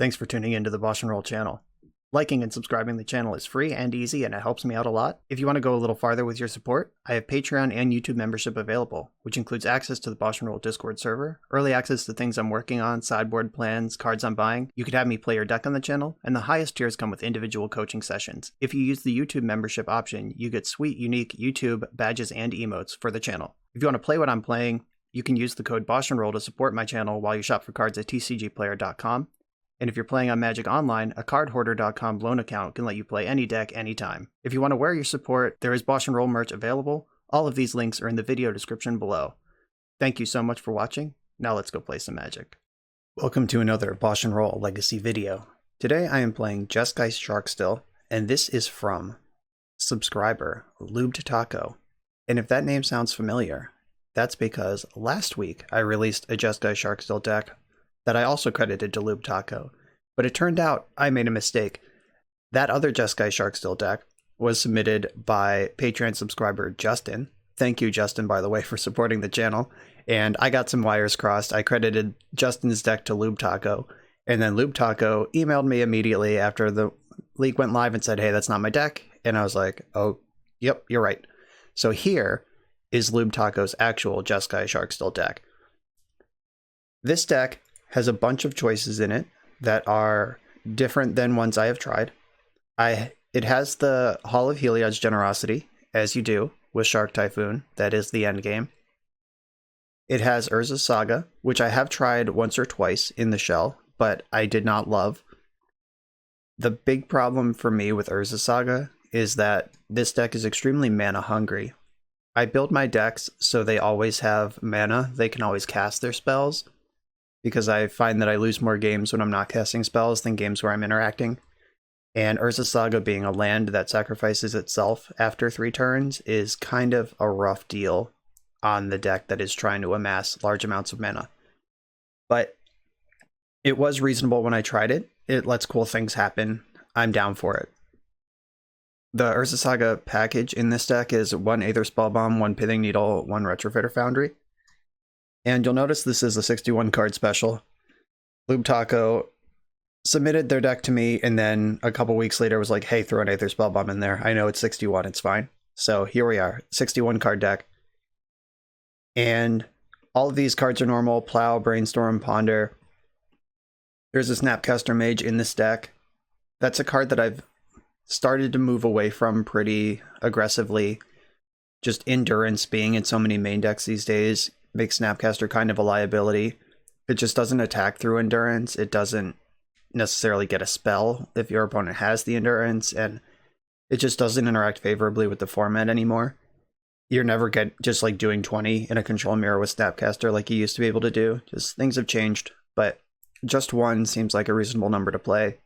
Thanks for tuning into the BoshNRoll channel. Liking and subscribing the channel is free and easy, and it helps me out a lot. If you want to go a little farther with your support, I have Patreon and YouTube membership available, which includes access to the BoshNRoll Discord server, early access to things I'm working on, sideboard plans, cards I'm buying. You could have me play your deck on the channel, and the highest tiers come with individual coaching sessions. If you use the YouTube membership option, you get sweet, unique YouTube badges and emotes for the channel. If you want to play what I'm playing, you can use the code BoshNRoll to support my channel while you shop for cards at tcgplayer.com. And if you're playing on Magic Online, a cardhoarder.com loan account can let you play any deck anytime. If you want to wear your support, there is BoshNRoll merch available. All of these links are in the video description below. Thank you so much for watching. Now let's go play some Magic. Welcome to another BoshNRoll Legacy video. Today I am playing Jeskai SharkStill, and this is from subscriber Lubed Taco. And if that name sounds familiar, that's because last week I released a Jeskai SharkStill deck that I also credited to Lubed Taco, but it turned out I made a mistake. That other Jeskai SharkStill deck was submitted by Patreon subscriber Justin. Thank you, Justin, by the way, for supporting the channel. And I got some wires crossed. I credited Justin's deck to Lubed Taco, and then Lubed Taco emailed me immediately after the leak went live and said, hey, that's not my deck. And I was like, oh, yep, you're right. So here is Lubed Taco's actual Jeskai SharkStill deck. This deck has a bunch of choices in it that are different than ones I have tried. It has the Hall of Heliod's Generosity, as you do with Shark Typhoon. That is the end game. It has Urza's Saga, which I have tried once or twice in the shell, but I did not love. The big problem for me with Urza's Saga is that this deck is extremely mana hungry. I build my decks so they always have mana. They can always cast their spells, because I find that I lose more games when I'm not casting spells than games where I'm interacting. And Urza's Saga being a land that sacrifices itself after 3 turns is kind of a rough deal on the deck that is trying to amass large amounts of mana. But it was reasonable when I tried it. It lets cool things happen. I'm down for it. The Urza's Saga package in this deck is 1 Aether Spellbomb, 1 Pithing Needle, 1 Retrofitter Foundry. And you'll notice this is a 61 card special. Lubed Taco submitted their deck to me, and then a couple weeks later was like, hey, throw an Aether Spellbomb in there. I know it's 61, it's fine. So here we are, 61 card deck. And all of these cards are normal: Plow, Brainstorm, Ponder. There's a Snapcaster Mage in this deck. That's a card that I've started to move away from pretty aggressively. Just Endurance being in so many main decks these days makes Snapcaster kind of a liability. It just doesn't attack through Endurance. It doesn't necessarily get a spell if your opponent has the Endurance, and it just doesn't interact favorably with the format anymore. You're never just like doing 20 in a control mirror with Snapcaster like you used to be able to do. Just things have changed, but just 1 seems like a reasonable number to play.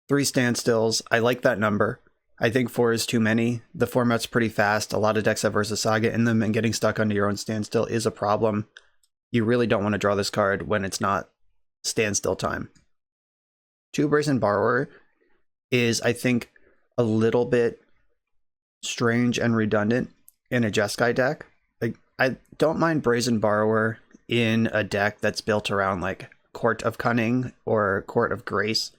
3 standstills. I like that number. I think 4 is too many. The format's pretty fast. A lot of decks have Urza's Saga in them, and getting stuck under your own standstill is a problem. You really don't want to draw this card when it's not standstill time. 2 Brazen Borrower is, I think, a little bit strange and redundant in a Jeskai deck. I don't mind Brazen Borrower in a deck that's built around like Court of Cunning or Court of Grace,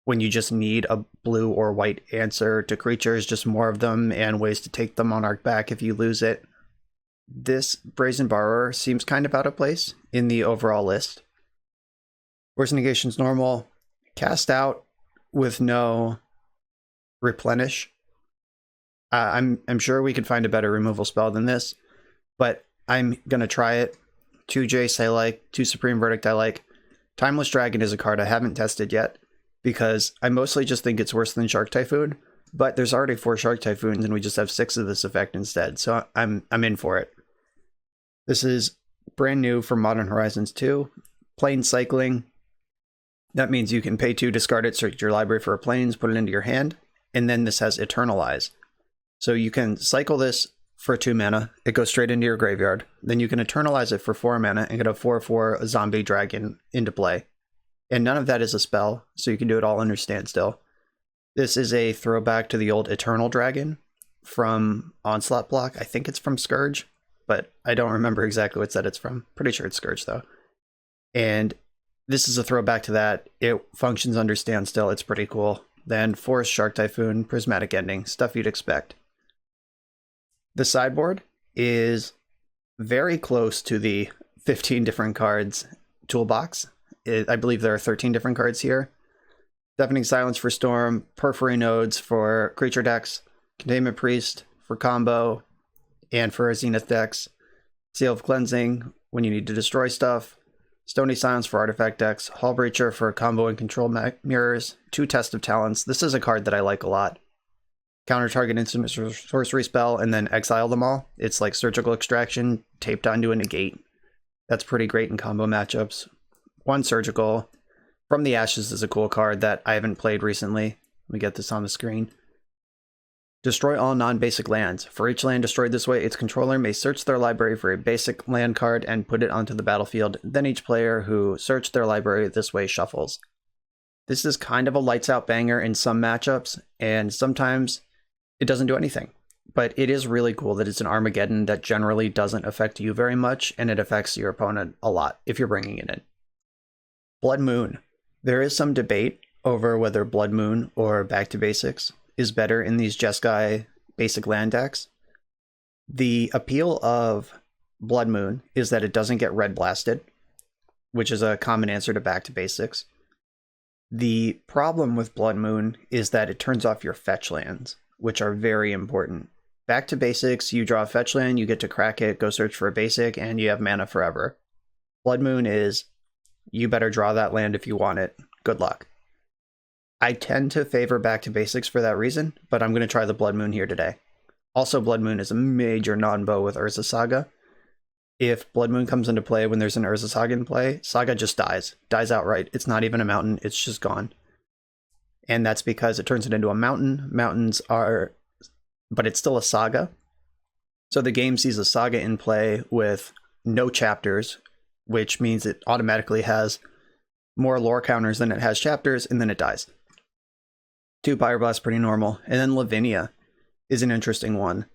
when you just need a blue or white answer to creatures, just more of them, and ways to take the Monarch back if you lose it. This Brazen Borrower seems kind of out of place in the overall list. Force Negation's normal. Cast Out with no Replenish. I'm sure we could find a better removal spell than this, but I'm going to try it. 2 Jace I like, 2 Supreme Verdict I like. Timeless Dragon is a card I haven't tested yet, because I mostly just think it's worse than Shark Typhoon, but there's already 4 Shark Typhoons and we just have 6 of this effect instead, so I'm in for it. This is brand new for Modern Horizons 2. Plane Cycling. That means you can pay 2, discard it, search your library for a planes, put it into your hand, and then this has Eternalize. So you can cycle this for 2 mana, it goes straight into your graveyard, then you can Eternalize it for 4 mana and get a 4/4 zombie dragon into play. And none of that is a spell, so you can do it all under standstill. This is a throwback to the old Eternal Dragon from Onslaught block. I think it's from Scourge, but I don't remember exactly what set it's from. Pretty sure it's Scourge, though. And This is a throwback to that. It functions under standstill. It's pretty cool. Then Forest Shark Typhoon, Prismatic Ending, stuff you'd expect. The sideboard is very close to the 15 different cards toolbox. I believe there are 13 different cards here. Deafening Silence for Storm, Periphery Nodes for creature decks, Containment Priest for combo, and for Zenith decks, Seal of Cleansing when you need to destroy stuff, Stony Silence for artifact decks, Hall Breacher for combo and control mirrors, 2 Test of Talents. This is a card that I like a lot. Counter target instant sorcery spell and then exile them all. It's like Surgical Extraction taped onto a negate. That's pretty great in combo matchups. 1 Surgical. From the Ashes is a cool card that I haven't played recently. Let me get this on the screen. Destroy all non-basic lands. For each land destroyed this way, its controller may search their library for a basic land card and put it onto the battlefield. Then each player who searched their library this way shuffles. This is kind of a lights out banger in some matchups, and sometimes it doesn't do anything. But it is really cool that it's an Armageddon that generally doesn't affect you very much, and it affects your opponent a lot if you're bringing it in. Blood Moon. There is some debate over whether Blood Moon or Back to Basics is better in these Jeskai basic land decks. The appeal of Blood Moon is that it doesn't get red blasted, which is a common answer to Back to Basics. The problem with Blood Moon is that it turns off your fetch lands, which are very important. Back to Basics, you draw a fetch land, you get to crack it, go search for a basic, and you have mana forever. Blood Moon is, you better draw that land if you want it. Good luck. I tend to favor Back to Basics for that reason, but I'm going to try the Blood Moon here today. Also, Blood Moon is a major non-bow with Urza Saga. If Blood Moon comes into play when there's an Urza Saga in play, Saga just dies. Dies outright. It's not even a mountain, it's just gone. And that's because it turns it into a mountain. Mountains are... but it's still a Saga. So the game sees a Saga in play with no chapters, which means it automatically has more lore counters than it has chapters, and then it dies. 2 Pyroblast, pretty normal. And then Lavinia is an interesting one.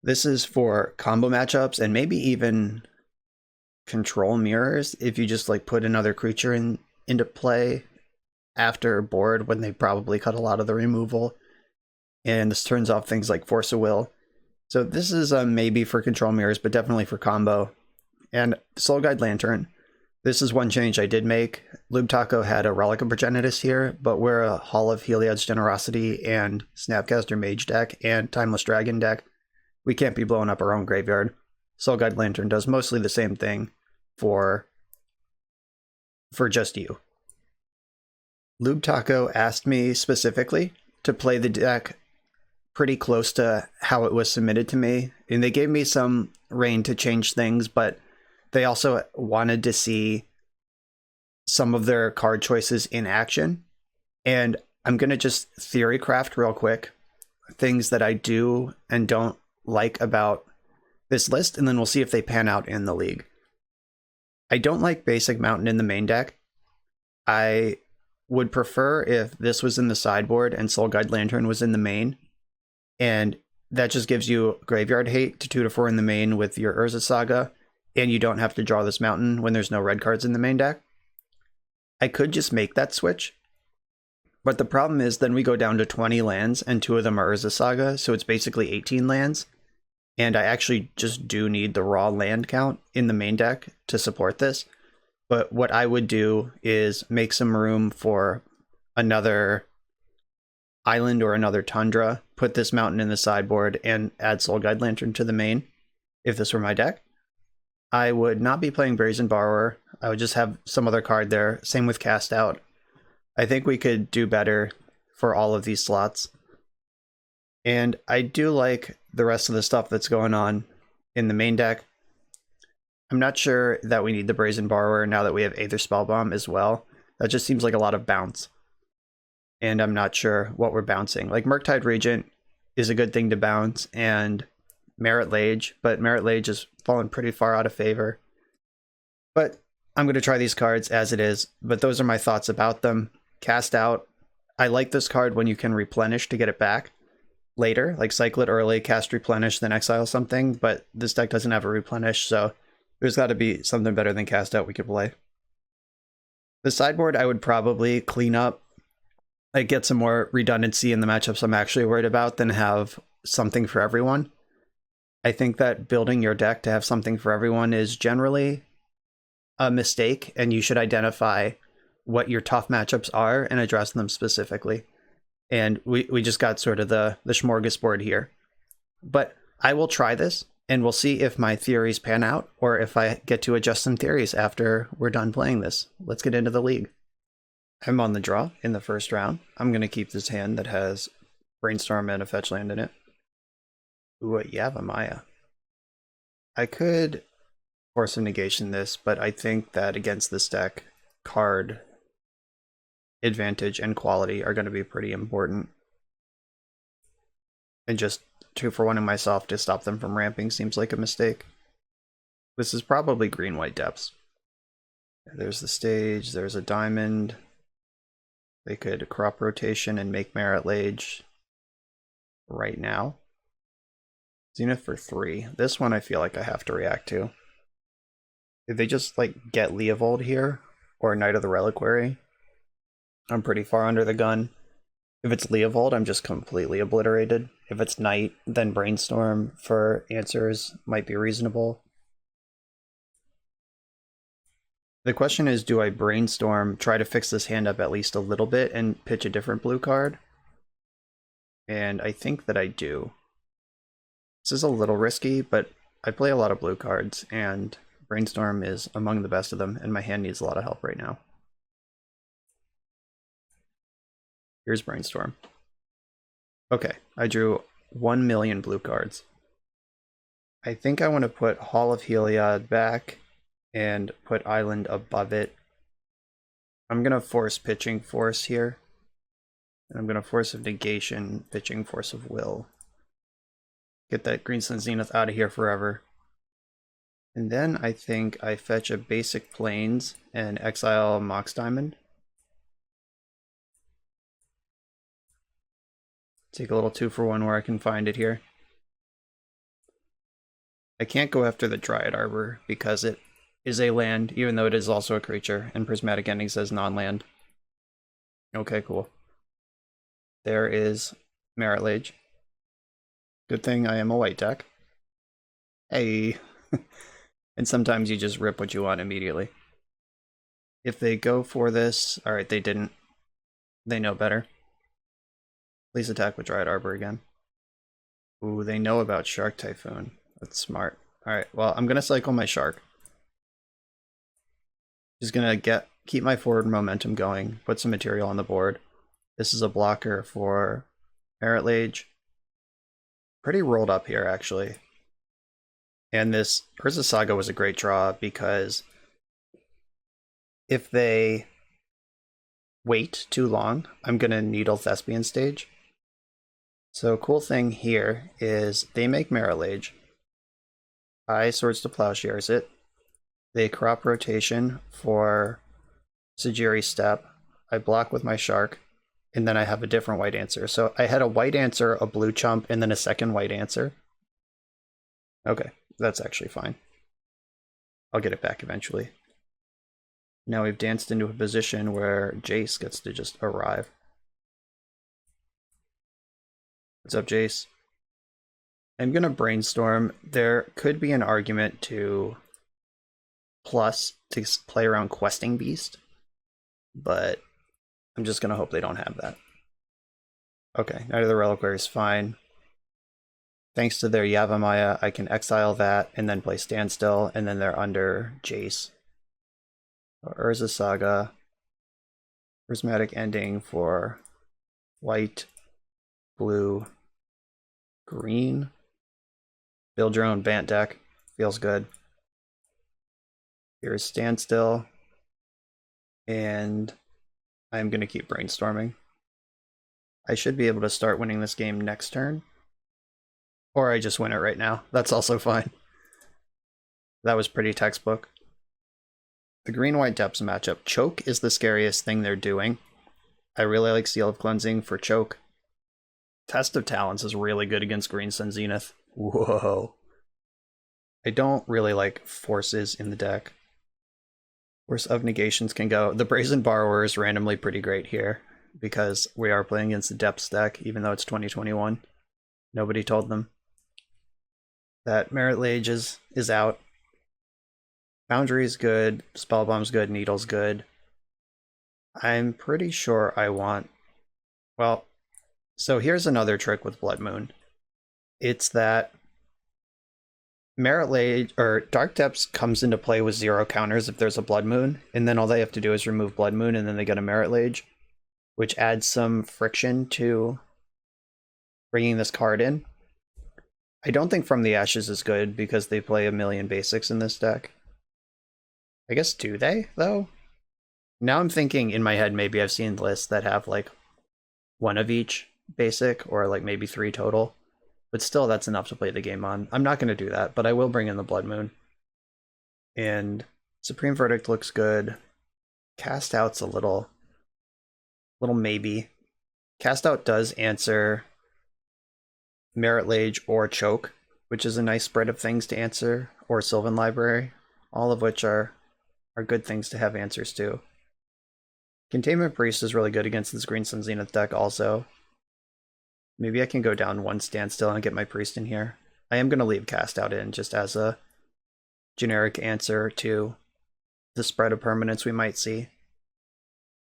This is for combo matchups and maybe even control mirrors if you just like put another creature into play after board when they probably cut a lot of the removal. And this turns off things like Force of Will. So this is maybe for control mirrors, but definitely for combo. And Soul Guide Lantern. This is one change I did make. Lube Taco had a Relic of Progenitus here, but we're a Hall of Heliod's Generosity and Snapcaster Mage deck and Timeless Dragon deck. We can't be blowing up our own graveyard. Soul Guide Lantern does mostly the same thing for just you. Lube Taco asked me specifically to play the deck pretty close to how it was submitted to me, and they gave me some reign to change things, but they also wanted to see some of their card choices in action. And I'm going to just theory craft real quick things that I do and don't like about this list, and then we'll see if they pan out in the league. I don't like Basic Mountain in the main deck. I would prefer if this was in the sideboard and Soul Guide Lantern was in the main. And that just gives you graveyard hate to 2 to 4 in the main with your Urza Saga. And you don't have to draw this mountain when there's no red cards in the main deck. I could just make that switch. But the problem is then we go down to 20 lands and 2 of them are Urza Saga. So it's basically 18 lands. And I actually just do need the raw land count in the main deck to support this. But what I would do is make some room for another island or another tundra, put this mountain in the sideboard, and add Soul Guide Lantern to the main if this were my deck. I would not be playing Brazen Borrower. I would just have some other card there. Same with Cast Out. I think we could do better for all of these slots. And I do like the rest of the stuff that's going on in the main deck. I'm not sure that we need the Brazen Borrower now that we have Aether Spellbomb as well. That just seems like a lot of bounce. And I'm not sure what we're bouncing. Like Murktide Regent is a good thing to bounce, and Merit Lage, but Merit Lage has fallen pretty far out of favor. But I'm going to try these cards as it is, but those are my thoughts about them. Cast Out. I like this card when you can replenish to get it back later, like cycle it early, cast Replenish, then exile something, but this deck doesn't have a Replenish, so there's got to be something better than Cast Out we could play. The sideboard I would probably clean up. Like get some more redundancy in the matchups I'm actually worried about than have something for everyone. I think that building your deck to have something for everyone is generally a mistake, and you should identify what your tough matchups are and address them specifically. And we just got sort of the smorgasbord here. But I will try this, and we'll see if my theories pan out, or if I get to adjust some theories after we're done playing this. Let's get into the league. I'm on the draw in the first round. I'm going to keep this hand that has Brainstorm and a fetch land in it. Ooh, a Yavimaya. I could force a negation this, but I think that against this deck, card advantage and quality are going to be pretty important. And just 2-for-1ing myself to stop them from ramping seems like a mistake. This is probably green-white depths. There's the stage, there's a diamond. They could crop rotation and make Merit Lage right now. Zenith for 3. This one I feel like I have to react to. If they just like get Leovold here, or Knight of the Reliquary, I'm pretty far under the gun. If it's Leovold, I'm just completely obliterated. If it's Knight, then Brainstorm for answers might be reasonable. The question is, do I Brainstorm, try to fix this hand up at least a little bit, and pitch a different blue card? And I think that I do. This is a little risky, but I play a lot of blue cards, and Brainstorm is among the best of them, and my hand needs a lot of help right now. Here's Brainstorm. Okay, I drew 1 million blue cards. I think I want to put Hall of Heliod back and put Island above it. I'm going to force Pitching Force here. And I'm going to Force of Negation, Pitching Force of Will. Get that Green Sun Zenith out of here forever. And then I think I fetch a basic Plains and exile Mox Diamond. Take a little 2-for-1 where I can find it here. I can't go after the Dryad Arbor because it is a land, even though it is also a creature, and Prismatic Ending says non-land. Okay, cool. There is Merit Lage. Good thing I am a white deck. Hey! And sometimes you just rip what you want immediately. If they go for this... Alright, they didn't. They know better. Please attack with Dryad Arbor again. Ooh, they know about Shark Typhoon. That's smart. Alright, well, I'm gonna cycle my Shark. Just gonna keep my forward momentum going, put some material on the board. This is a blocker for Merit Lage. Pretty rolled up here, actually. And this Urza Saga was a great draw because if they wait too long, I'm gonna Needle Thespian Stage. So cool thing here is they make Merit Lage. I Swords to Plowshares it. They crop rotation for Sajiri Step. I block with my Shark, and then I have a different white answer. So I had a white answer, a blue chump, and then a second white answer. Okay, that's actually fine. I'll get it back eventually. Now we've danced into a position where Jace gets to just arrive. What's up, Jace? I'm gonna Brainstorm. There could be an argument to plus to play around Questing Beast, but I'm just gonna hope they don't have that. Okay, Knight of the Reliquary is fine. Thanks to their Yavimaya, I can exile that and then play Standstill, and then they're under Jace. Urza Saga. Prismatic Ending for white, blue, green. Build your own Bant deck. Feels good. Here's Standstill. And I'm going to keep Brainstorming. I should be able to start winning this game next turn. Or I just win it right now. That's also fine. That was pretty textbook. The green-white depths matchup. Choke is the scariest thing they're doing. I really like Seal of Cleansing for Choke. Test of Talents is really good against Green Sun Zenith. Whoa. I don't really like forces in the deck. Worse of negations can go. The Brazen Borrower is randomly pretty great here because we are playing against the Depths deck, even though it's 2021. Nobody told them that Merit Lage is out. Foundry is good, Spellbomb's good, Needle's good. I'm pretty sure I want... Well, so here's another trick with Blood Moon. It's that Merit Lage, or Dark Depths comes into play with 0 counters if there's a Blood Moon, and then all they have to do is remove Blood Moon and then they get a Merit Lage, which adds some friction to bringing this card in. I don't think From the Ashes is good because they play a million basics in this deck. I guess do they, though? Now I'm thinking in my head maybe I've seen lists that have like 1 of each basic, or like maybe 3 total. But still, that's enough to play the game on. I'm not going to do that, but I will bring in the Blood Moon. And Supreme Verdict looks good. Cast Out's a little maybe. Cast Out does answer Merit Lage or Choke, which is a nice spread of things to answer, or Sylvan Library, all of which are good things to have answers to. Containment Priest is really good against this Green Sun Zenith deck also. Maybe I can go down 1 standstill and get my Priest in here. I am going to leave Cast Out in just as a generic answer to the spread of permanents we might see.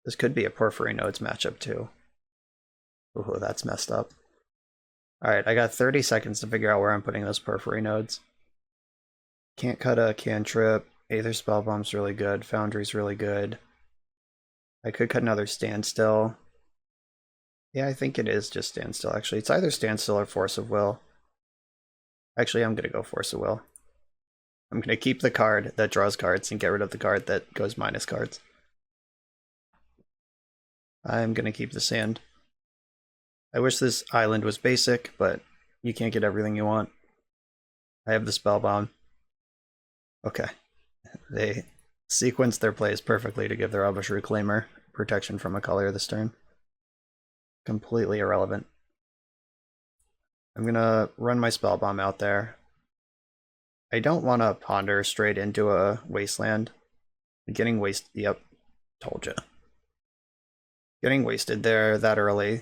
This could be a Porphyry Nodes matchup too. Ooh, that's messed up. Alright, I got 30 seconds to figure out where I'm putting those Porphyry Nodes. Can't cut a cantrip. Aether Spellbomb's really good. Foundry's really good. I could cut another Standstill. Yeah, I think it is just Standstill, actually. It's either Standstill or Force of Will. Actually, I'm going to go Force of Will. I'm going to keep the card that draws cards and get rid of the card that goes minus cards. I'm going to keep the Sand. I wish this island was basic, but you can't get everything you want. I have the Spellbomb. Okay. They sequenced their plays perfectly to give their Elvish Reclaimer protection from a color this turn. Completely irrelevant. I'm gonna run my Spellbomb out there. I don't want to ponder straight into a Wasteland. Getting wasted, yep, told ya. Getting wasted there that early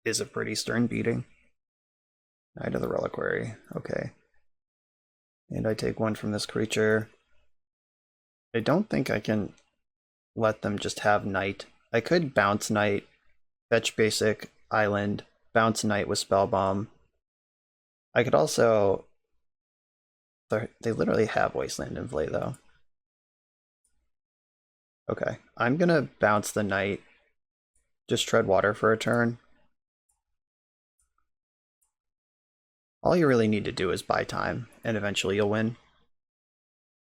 is a pretty stern beating. Knight of the Reliquary, okay. And I take 1 from this creature. I don't think I can let them just have Knight. I could bounce Knight, fetch basic, island, bounce Knight with Spellbomb. I could also... They literally have Wasteland in play, though. Okay, I'm gonna bounce the Knight. Just tread water for a turn. All you really need to do is buy time, and eventually you'll win.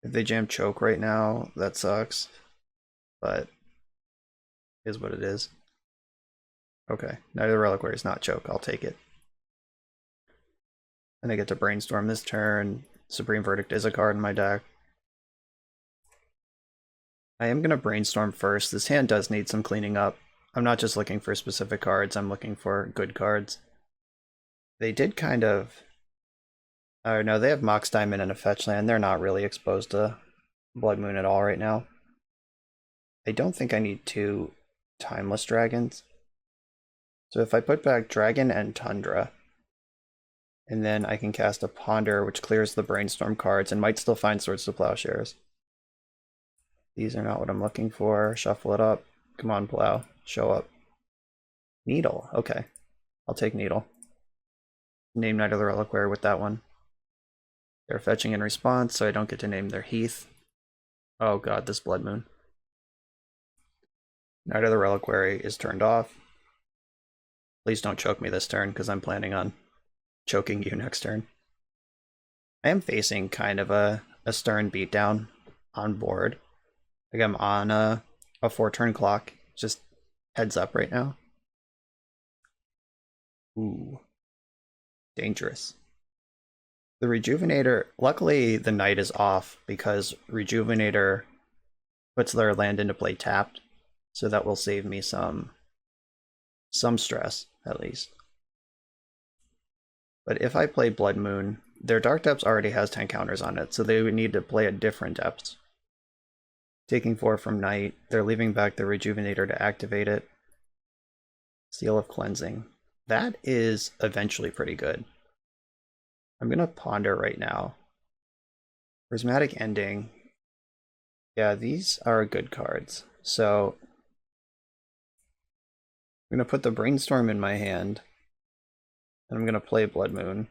If they jam Choke right now, that sucks. But it is what it is. Okay, Knight of the Reliquary is not Choke, I'll take it. And I get to Brainstorm this turn. Supreme Verdict is a card in my deck. I am going to Brainstorm first. This hand does need some cleaning up. I'm not just looking for specific cards, I'm looking for good cards. They did kind of... Oh no, they have Mox Diamond and a fetch land. They're not really exposed to Blood Moon at all right now. I don't think I need 2 Timeless Dragons. So if I put back Dragon and Tundra, and then I can cast a Ponder, which clears the Brainstorm cards, and might still find Swords to Plowshares. These are not what I'm looking for. Shuffle it up. Come on, Plow. Show up. Needle. Okay. I'll take Needle. Name Knight of the Reliquary with that one. They're fetching in response, so I don't get to name their Heath. Oh god, this Blood Moon. Knight of the Reliquary is turned off. Please don't choke me this turn, because I'm planning on choking you next turn. I am facing kind of a stern beatdown on board. Like I'm on a 4-turn clock. Just heads up right now. Ooh. Dangerous. The Rejuvenator, luckily the Knight is off because Rejuvenator puts their land into play tapped, so that will save me some stress, at least. But if I play Blood Moon, their Dark Depths already has 10 counters on it, so they would need to play a different depth taking 4 from Knight. They're leaving back the Rejuvenator to activate it. Seal of Cleansing. That is eventually pretty good. I'm going to ponder right now. Prismatic Ending. Yeah, these are good cards. So I'm going to put the Brainstorm in my hand. And I'm going to play Blood Moon.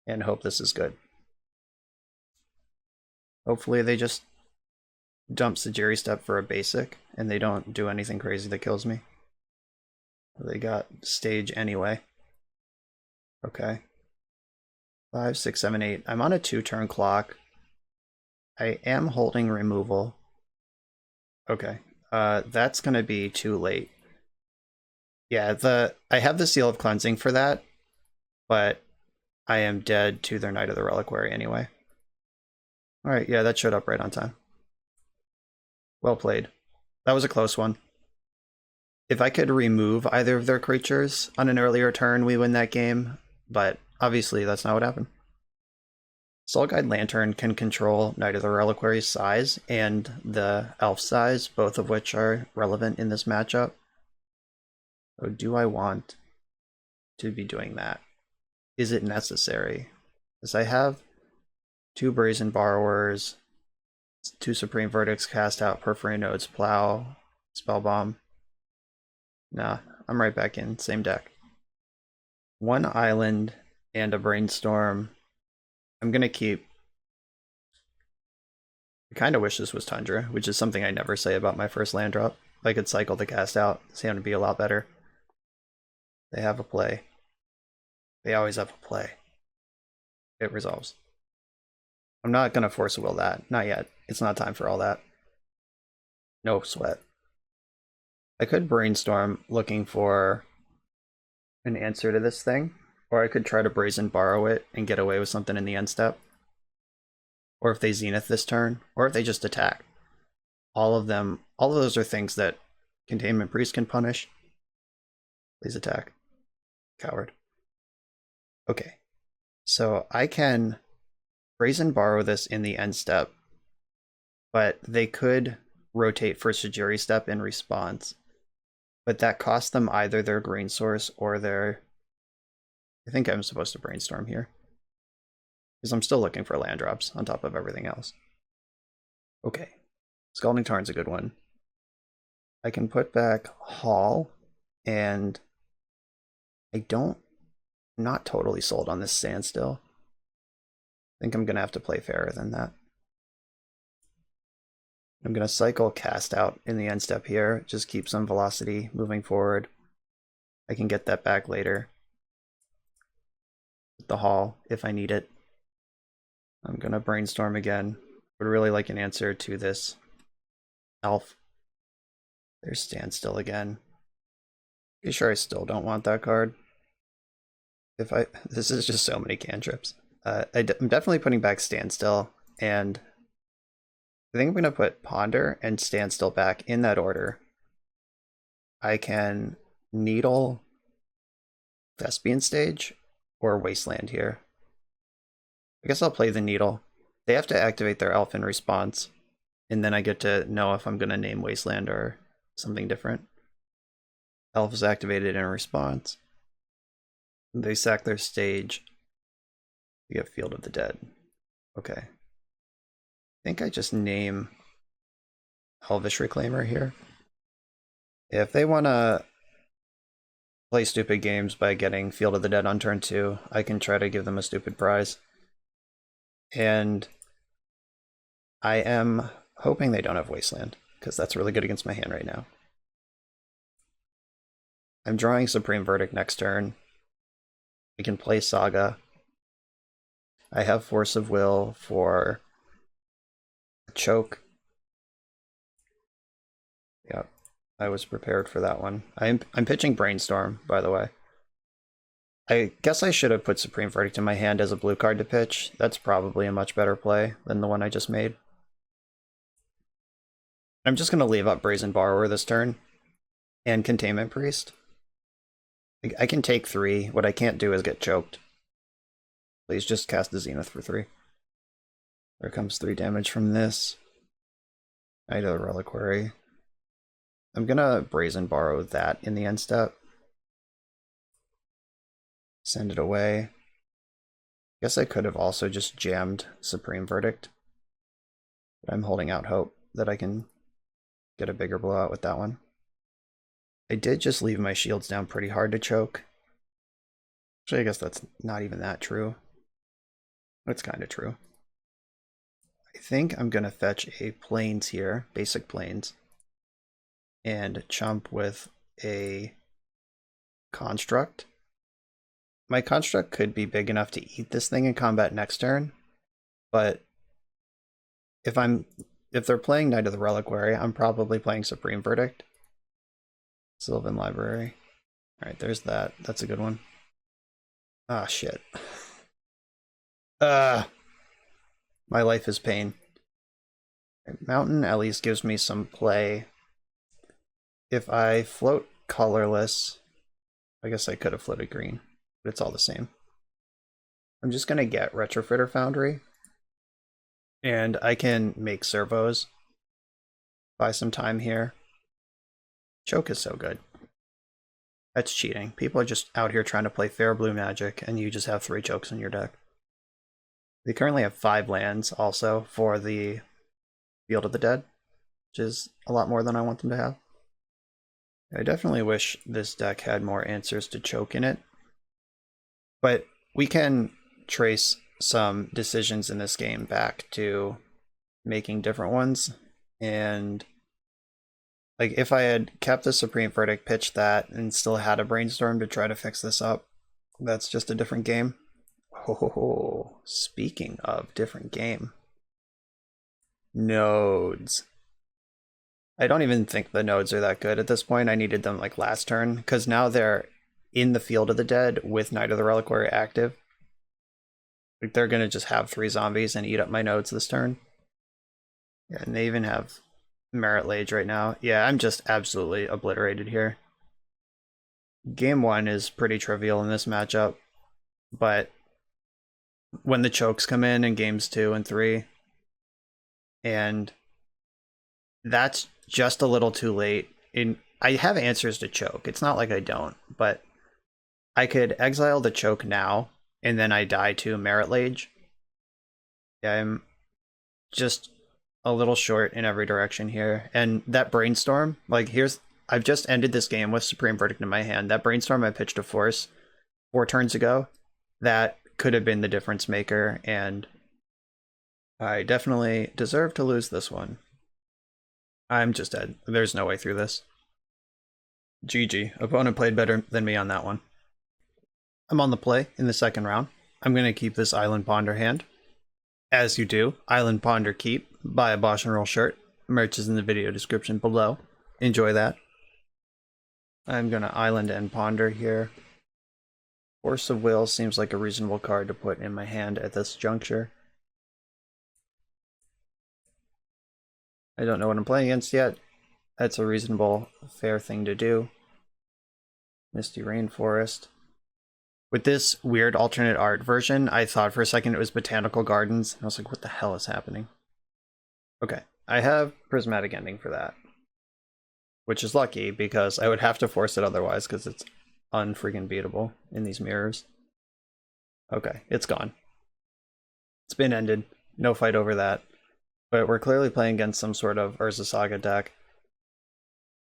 And hope this is good. Hopefully they just dump Sajiri Step for a basic. And they don't do anything crazy that kills me. They got stage anyway. Okay. 5, 6, 7, 8. I'm on a 2-turn clock. I am holding removal. Okay. That's gonna be too late. Yeah, I have the Seal of Cleansing for that, but I am dead to their Knight of the Reliquary anyway. Alright, yeah, that showed up right on time. Well played. That was a close one. If I could remove either of their creatures on an earlier turn, we win that game, but obviously that's not what happened. Soul Guide Lantern can control Knight of the Reliquary's size and the elf size, both of which are relevant in this matchup. So do I want to be doing that? Is it necessary? Because I have 2 Brazen Borrowers, 2 Supreme Verdicts cast out, Perforating Nodes, Plow, Spellbomb. Nah, I'm right back in, same deck. 1 Island and a Brainstorm. I'm gonna keep... I kind of wish this was Tundra, which is something I never say about my first land drop. If I could cycle the cast out, it's going to be a lot better. They have a play. They always have a play. It resolves. I'm not going to force a will that. Not yet. It's not time for all that. No sweat. I could Brainstorm looking for an answer to this thing, or I could try to Brazen Borrow it and get away with something in the end step. Or if they Zenith this turn, or if they just attack. All of those are things that Containment Priest can punish. Please attack. Coward. Okay. So I can Brazen Borrow this in the end step, but they could rotate for Sajiri Step in response. But that costs them either their green source or their... I think I'm supposed to Brainstorm here. Because I'm still looking for land drops on top of everything else. Okay. Scalding Tarn's a good one. I can put back Hall, and I'm not totally sold on this Standstill. I think I'm going to have to play fairer than that. I'm going to cycle Cast Out in the end step here, just keep some velocity moving forward. I can get that back later. The Hall, if I need it. I'm going to Brainstorm again. Would really like an answer to this elf. There's Standstill again. Pretty sure I still don't want that card. This is just so many cantrips. I'm definitely putting back Standstill, and I think I'm going to put Ponder and Standstill back in that order. I can Needle Thespian Stage or Wasteland here. I guess I'll play the Needle. They have to activate their elf in response, and then I get to know if I'm going to name Wasteland or something different. Elf is activated in response. They sack their stage. We have Field of the Dead. Okay. I think I just name Elvish Reclaimer here. If they want to play stupid games by getting Field of the Dead on turn 2, I can try to give them a stupid prize. And I am hoping they don't have Wasteland, because that's really good against my hand right now. I'm drawing Supreme Verdict next turn. We can play Saga. I have Force of Will for Choke. Yep, I was prepared for that one. I'm pitching Brainstorm, by the way. I guess I should have put Supreme Verdict in my hand as a blue card to pitch. That's probably a much better play than the one I just made. I'm just going to leave up Brazen Borrower this turn and Containment Priest. I can take 3. What I can't do is get choked. Please just cast the Zenith for 3. There comes 3 damage from this. Knight of the Reliquary. I'm gonna Brazen Borrow that in the end step. Send it away. Guess I could have also just jammed Supreme Verdict. But I'm holding out hope that I can get a bigger blowout with that one. I did just leave my shields down pretty hard to choke. Actually, I guess that's not even that true. It's kind of true. I think I'm going to fetch a Plains here, basic Plains, and chump with a Construct. My Construct could be big enough to eat this thing in combat next turn, but if they're playing Knight of the Reliquary, I'm probably playing Supreme Verdict. Sylvan Library. Alright, there's that. That's a good one. Ah, shit. My life is pain. Mountain at least gives me some play. If I float colorless, I guess I could have floated green, but it's all the same. I'm just gonna get Retrofitter Foundry, and I can make servos. Buy some time here. Choke is so good. That's cheating. People are just out here trying to play fair blue Magic, and you just have 3 chokes in your deck. They currently have 5 lands also for the Field of the Dead, which is a lot more than I want them to have. I definitely wish this deck had more answers to choke in it, but we can trace some decisions in this game back to making different ones, and like if I had kept the Supreme Verdict, pitched that, and still had a brainstorm to try to fix this up, that's just a different game. Oh, speaking of different game. Nodes. I don't even think the nodes are that good at this point. I needed them like last turn, because now they're in the Field of the Dead with Knight of the Reliquary active. Like they're gonna just have 3 zombies and eat up my nodes this turn. Yeah, and they even have Merit Lage right now. Yeah, I'm just absolutely obliterated here. Game 1 is pretty trivial in this matchup, but when the chokes come in games 2 and 3, and that's just a little too late. I have answers to choke. It's not like I don't, but I could exile the choke now, and then I die to Merit Lage. Yeah, I'm just a little short in every direction here. And that Brainstorm, like I've just ended this game with Supreme Verdict in my hand. That Brainstorm I pitched to Force 4 turns ago, that could have been the difference maker, and I definitely deserve to lose this one. I'm just dead. There's no way through this. GG. Opponent played better than me on that one. I'm on the play in the second round. I'm going to keep this Island Ponder hand. As you do, Island Ponder keep. Buy a BoshNRoll shirt. Merch is in the video description below. Enjoy that. I'm going to Island and Ponder here. Force of Will seems like a reasonable card to put in my hand at this juncture. I don't know what I'm playing against yet. That's a reasonable, fair thing to do. Misty Rainforest. With this weird alternate art version, I thought for a second it was Botanical Gardens. I was like, what the hell is happening? Okay, I have Prismatic Ending for that. Which is lucky, because I would have to force it otherwise, because it's unfreaking beatable in these mirrors. Okay, it's gone. It's been ended. No fight over that. But we're clearly playing against some sort of Urza Saga deck.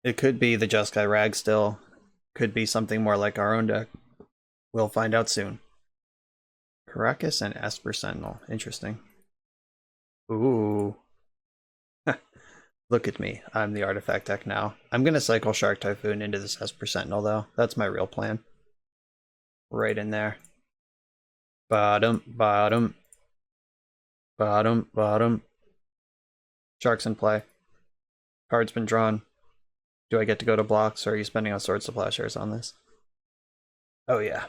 It could be the Jeskai SharkStill. Could be something more like our own deck. We'll find out soon. Caracas and Esper Sentinel. Interesting. Ooh. Look at me. I'm the artifact deck now. I'm going to cycle Shark Typhoon into this Esper Sentinel, though. That's my real plan. Right in there. Bottom, bottom. Bottom, bottom. Shark's in play. Card's been drawn. Do I get to go to blocks, or are you spending on Swords to Plowshares on this? Oh yeah.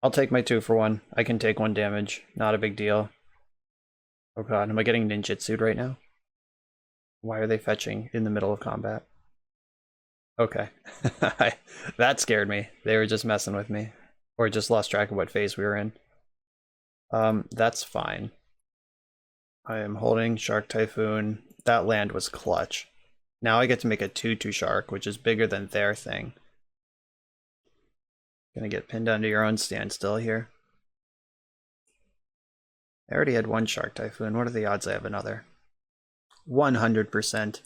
I'll take my 2 for 1. I can take 1 damage. Not a big deal. Oh god, am I getting ninjutsu'd right now? Why are they fetching in the middle of combat? Okay. That scared me. They were just messing with me. Or just lost track of what phase we were in. That's fine. I am holding Shark Typhoon. That land was clutch. Now I get to make a 2/2 shark, which is bigger than their thing. Gonna get pinned under your own standstill here. I already had one Shark Typhoon. What are the odds I have another? 100%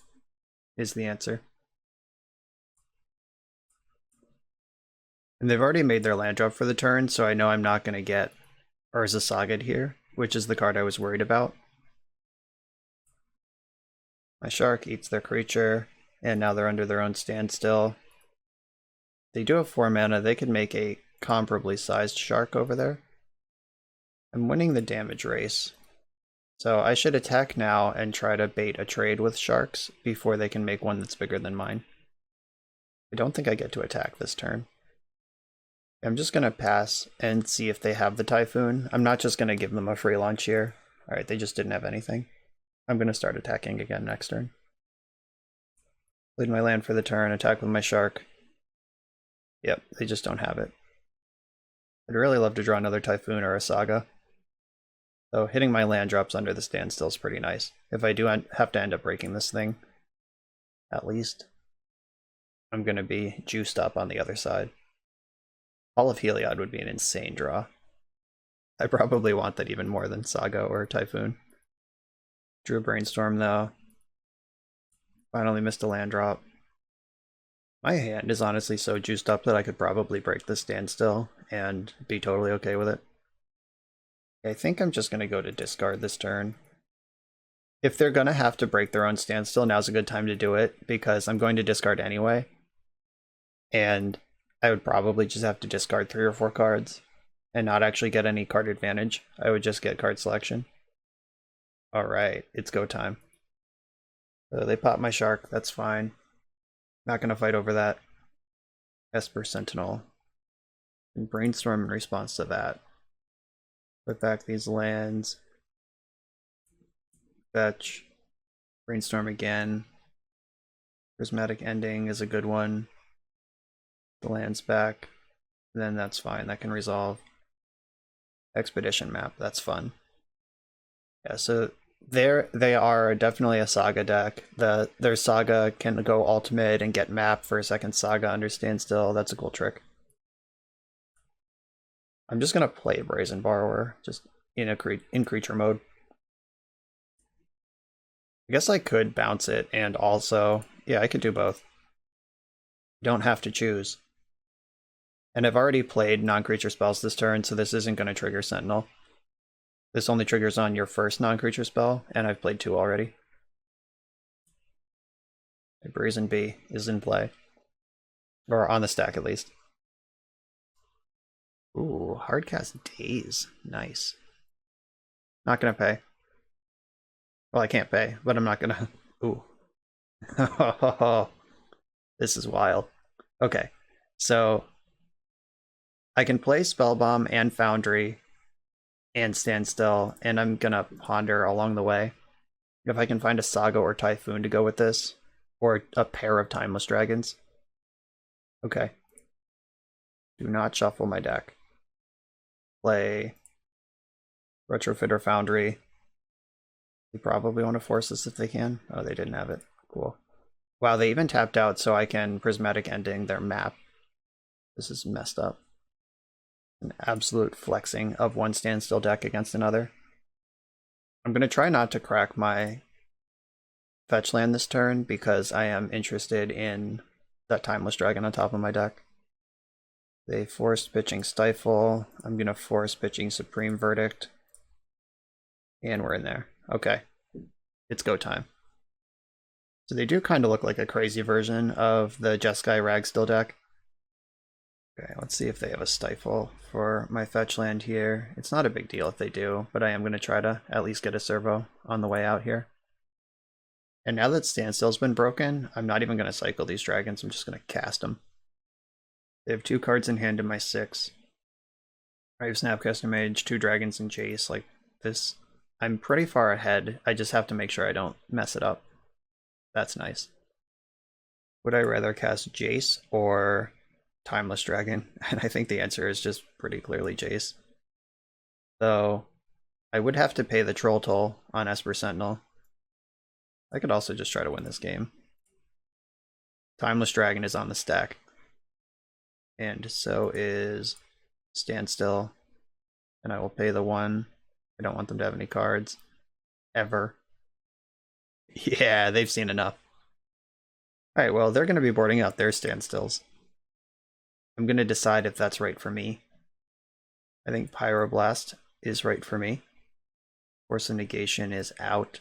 is the answer. And they've already made their land drop for the turn, so I know I'm not going to get Urza Saga'd here, which is the card I was worried about. My Shark eats their creature, and now they're under their own standstill. They do have 4 mana. They could make a comparably sized Shark over there. I'm winning the damage race. So I should attack now and try to bait a trade with Sharks before they can make one that's bigger than mine. I don't think I get to attack this turn. I'm just going to pass and see if they have the Typhoon. I'm not just going to give them a free launch here. Alright, they just didn't have anything. I'm going to start attacking again next turn. Lead my land for the turn, attack with my Shark. Yep, they just don't have it. I'd really love to draw another Typhoon or a Saga. So hitting my land drops under the standstill is pretty nice. If I do have to end up breaking this thing, at least, I'm going to be juiced up on the other side. All of Heliod would be an insane draw. I probably want that even more than Saga or Typhoon. Drew a Brainstorm though. Finally missed a land drop. My hand is honestly so juiced up that I could probably break the standstill and be totally okay with it. I think I'm just going to go to discard this turn. If they're going to have to break their own standstill, now's a good time to do it, because I'm going to discard anyway. And I would probably just have to discard 3 or 4 cards and not actually get any card advantage. I would just get card selection. Alright, it's go time. So they pop my Shark, that's fine. Not going to fight over that. Esper Sentinel. And Brainstorm in response to that. Put back these lands. Fetch. Brainstorm again. Prismatic Ending is a good one. The land's back. Then that's fine, that can resolve. Expedition map, that's fun. Yeah, so they are definitely a Saga deck. Their Saga can go ultimate and get map for a second Saga under standstill. That's a cool trick. I'm just gonna play Brazen Borrower, just in creature mode. I guess I could bounce it and also, yeah, I could do both. Don't have to choose. And I've already played non-creature spells this turn, so this isn't going to trigger Sentinel. This only triggers on your first non-creature spell, and I've played 2 already. A Brazen Bee is in play. Or on the stack, at least. Ooh, Hardcast Daze. Nice. Not gonna pay. Well, I can't pay, but I'm not gonna... Ooh. This is wild. Okay, so I can play Spellbomb and Foundry and Standstill, and I'm gonna ponder along the way if I can find a Saga or Typhoon to go with this, or a pair of Timeless Dragons. Okay. Do not shuffle my deck. Play Retrofit or Foundry. They probably want to force this if they can. Oh, they didn't have it. Cool. Wow, they even tapped out so I can Prismatic Ending their map. This is messed up. An absolute flexing of one standstill deck against another. I'm going to try not to crack my fetch land this turn because I am interested in that Timeless Dragon on top of my deck. They forced pitching Stifle. I'm going to force pitching Supreme Verdict. And we're in there. Okay. It's go time. So they do kind of look like a crazy version of the Jeskai Ragstill deck. Okay, let's see if they have a Stifle for my fetch land here. It's not a big deal if they do, but I am going to try to at least get a servo on the way out here. And now that Standstill's been broken, I'm not even going to cycle these dragons, I'm just going to cast them. They have 2 cards in hand in my 6. I have Snapcaster Mage, 2 dragons and Jace. Like this, I'm pretty far ahead. I just have to make sure I don't mess it up. That's nice. Would I rather cast Jace or Timeless Dragon? And I think the answer is just pretty clearly Jace. Though I would have to pay the Troll Toll on Esper Sentinel. I could also just try to win this game. Timeless Dragon is on the stack. And so is Standstill. And I will pay the 1. I don't want them to have any cards. Ever. Yeah, they've seen enough. Alright, well, they're going to be boarding out their Standstills. I'm going to decide if that's right for me. I think Pyroblast is right for me. Force of Negation is out.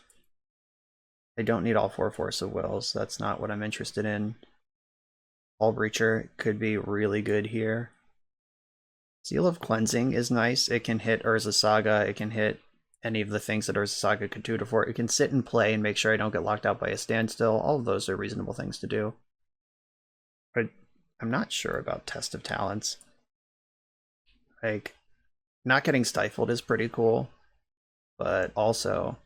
I don't need all 4 Force of Wills. That's not what I'm interested in. All Breacher could be really good here. Seal of Cleansing is nice. It can hit Urza Saga. It can hit any of the things that Urza Saga could tutor for. It can sit and play and make sure I don't get locked out by a standstill. All of those are reasonable things to do. But I'm not sure about Test of Talents. Like, not getting stifled is pretty cool. But also,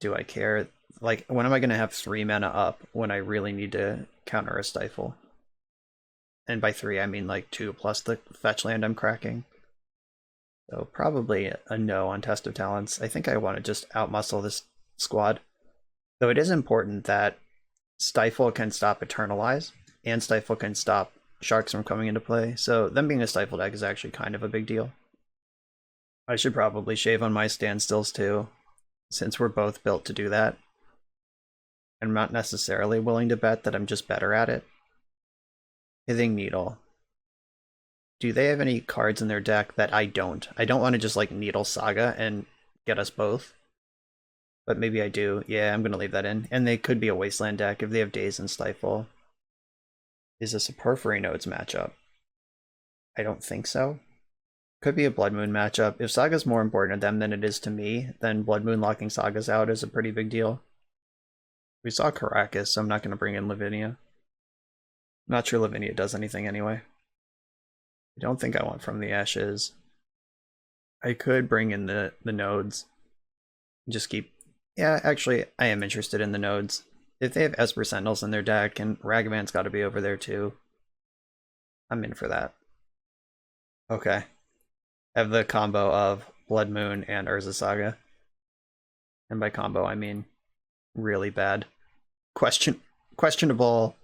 do I care? Like, when am I going to have 3 mana up when I really need to counter a stifle? And by 3, I mean like 2 plus the fetch land I'm cracking. So probably a no on Test of Talents. I think I want to just outmuscle this squad. Though it is important that Stifle can stop Eternalize, and Stifle can stop Sharks from coming into play. So them being a Stifle deck is actually kind of a big deal. I should probably shave on my standstills too, since we're both built to do that. I'm not necessarily willing to bet that I'm just better at it. Hithing Needle. Do they have any cards in their deck that I don't? I don't want to just like Needle Saga and get us both. But maybe I do. Yeah, I'm going to leave that in. And they could be a Wasteland deck if they have Daze and Stifle. Is this a Porphyry Nodes matchup? I don't think so. Could be a Blood Moon matchup. If Saga's more important to them than it is to me, then Blood Moon locking Sagas out is a pretty big deal. We saw Caracas, so I'm not going to bring in Lavinia. Not sure Lavinia does anything anyway. I don't think I want From the Ashes. I could bring in the nodes. Just keep... Yeah, actually, I am interested in the nodes. If they have Esper Sentinels in their deck, and Ragavan's got to be over there too, I'm in for that. Okay. I have the combo of Blood Moon and Urza Saga. And by combo, I mean really bad. Questionable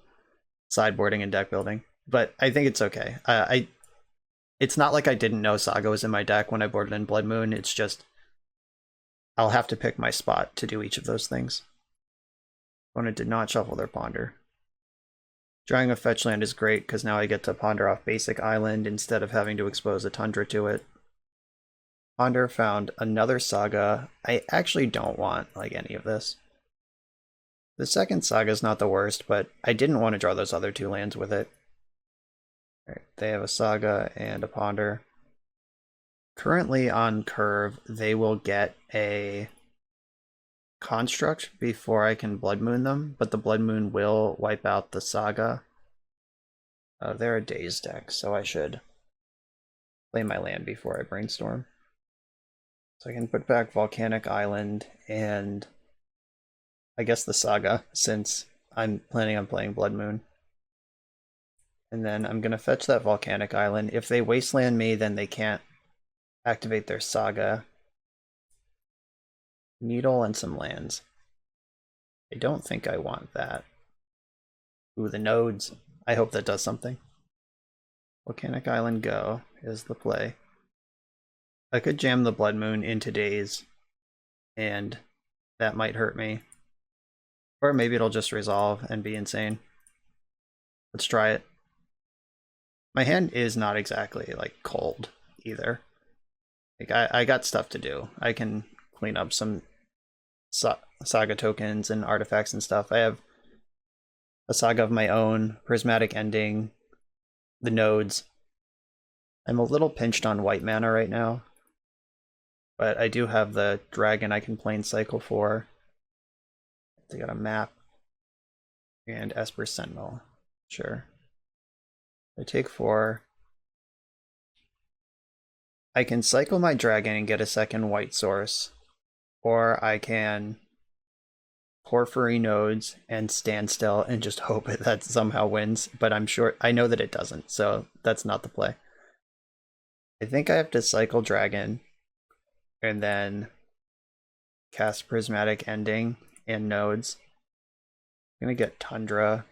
sideboarding and deck building. But I think it's okay. It's not like I didn't know Saga was in my deck when I boarded in Blood Moon. It's just I'll have to pick my spot to do each of those things. Opponent did not shuffle their Ponder. Drawing a fetch land is great because now I get to ponder off basic island instead of having to expose a Tundra to it. Ponder found another Saga. I actually don't want like any of this. The second Saga is not the worst, but I didn't want to draw those other 2 lands with it. Right, they have a Saga and a Ponder. Currently on curve, they will get a Construct before I can Blood Moon them, but the Blood Moon will wipe out the Saga. They're a Daze deck, so I should play my land before I Brainstorm. So I can put back Volcanic Island and I guess the Saga, since I'm planning on playing Blood Moon. And then I'm going to fetch that Volcanic Island. If they Wasteland me, then they can't activate their Saga. Needle and some lands. I don't think I want that. Ooh, the nodes. I hope that does something. Volcanic Island go is the play. I could jam the Blood Moon into Daze, and that might hurt me. Or maybe it'll just resolve and be insane. Let's try it. My hand is not exactly like cold either. Like I got stuff to do. I can clean up some Saga tokens and artifacts and stuff. I have a Saga of my own, Prismatic Ending, the nodes. I'm a little pinched on white mana right now, but I do have the dragon I can Plane Cycle for. They got a map and Esper Sentinel. Sure. I take 4. I can cycle my dragon and get a second white source, or I can Porphyry Nodes and Standstill and just hope that somehow wins, but I know that it doesn't, so that's not the play. I think I have to cycle dragon and then cast Prismatic Ending and nodes. I'm gonna get Tundra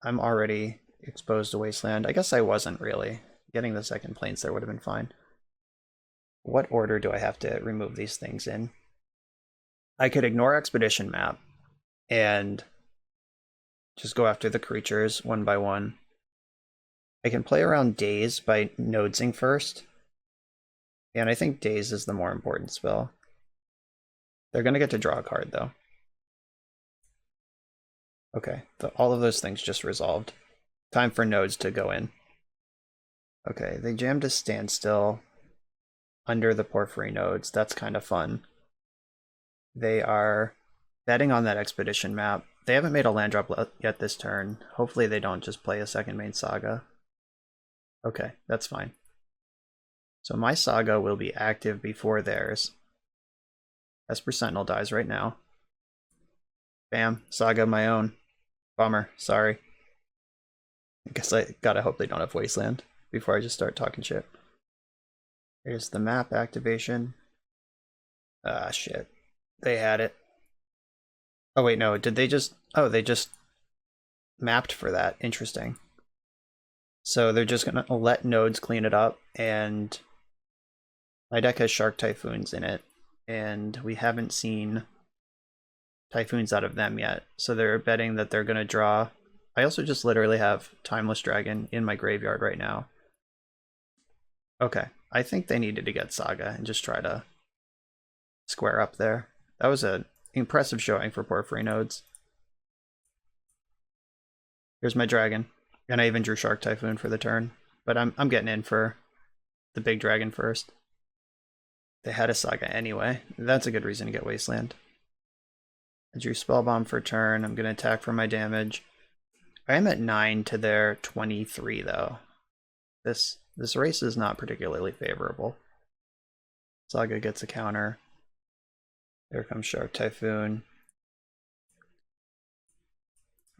I'm already exposed to Wasteland. I guess I wasn't really. Getting the second plains there would have been fine. What order do I have to remove these things in? I could ignore Expedition Map and just go after the creatures one by one. I can play around Daze by nodesing first. And I think Daze is the more important spell. They're going to get to draw a card, though. Okay, all of those things just resolved. Time for nodes to go in. Okay, they jammed a standstill under the Porphyry nodes. That's kind of fun. They are betting on that Expedition Map. They haven't made a land drop yet this turn. Hopefully they don't just play a second main Saga. Okay, that's fine. So my Saga will be active before theirs. Esper Sentinel dies right now. Bam, Saga of my own. Bummer, sorry. I guess I gotta hope they don't have Wasteland before I just start talking shit. Here's the map activation. Ah, shit. They had it. Oh wait, no, did they just... Oh, they just mapped for that. Interesting. So they're just gonna let nodes clean it up, and my deck has Shark Typhoons in it, and we haven't seen Typhoons out of them yet. So they're betting that they're gonna draw. I also just literally have Timeless Dragon in my graveyard right now. Okay, I think they needed to get Saga and just try to square up there. That was an impressive showing for Porphyry nodes. Here's my dragon. And I even drew Shark Typhoon for the turn. But I'm getting in for the big dragon first. They had a Saga anyway. That's a good reason to get Wasteland. I drew Spellbomb for turn. I'm going to attack for my damage. I am at 9 to their 23 though. This race is not particularly favorable. Saga gets a counter. There comes Shark Typhoon.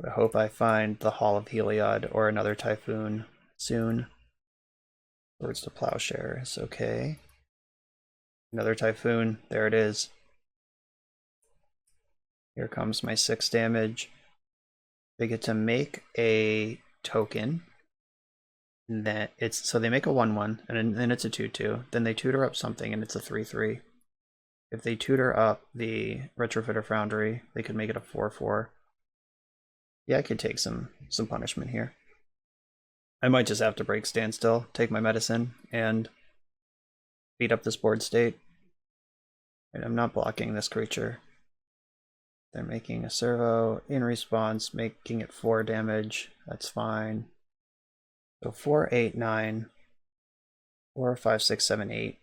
I hope I find the Hall of Heliod or another Typhoon soon. Swords to Plowshare is okay. Another Typhoon, there it is. Here comes my 6 damage. They get to make a token. And then so they make a 1/1, and then it's a 2/2. Then they tutor up something, and it's a 3/3. If they tutor up the Retrofitter Foundry, they could make it a 4/4. Yeah, I could take some punishment here. I might just have to break Standstill, take my medicine, and beat up this board state. And I'm not blocking this creature. They're making a servo in response, making it 4 damage. That's fine. So 4, 8, 9, 4, 5, 6, 7, 8.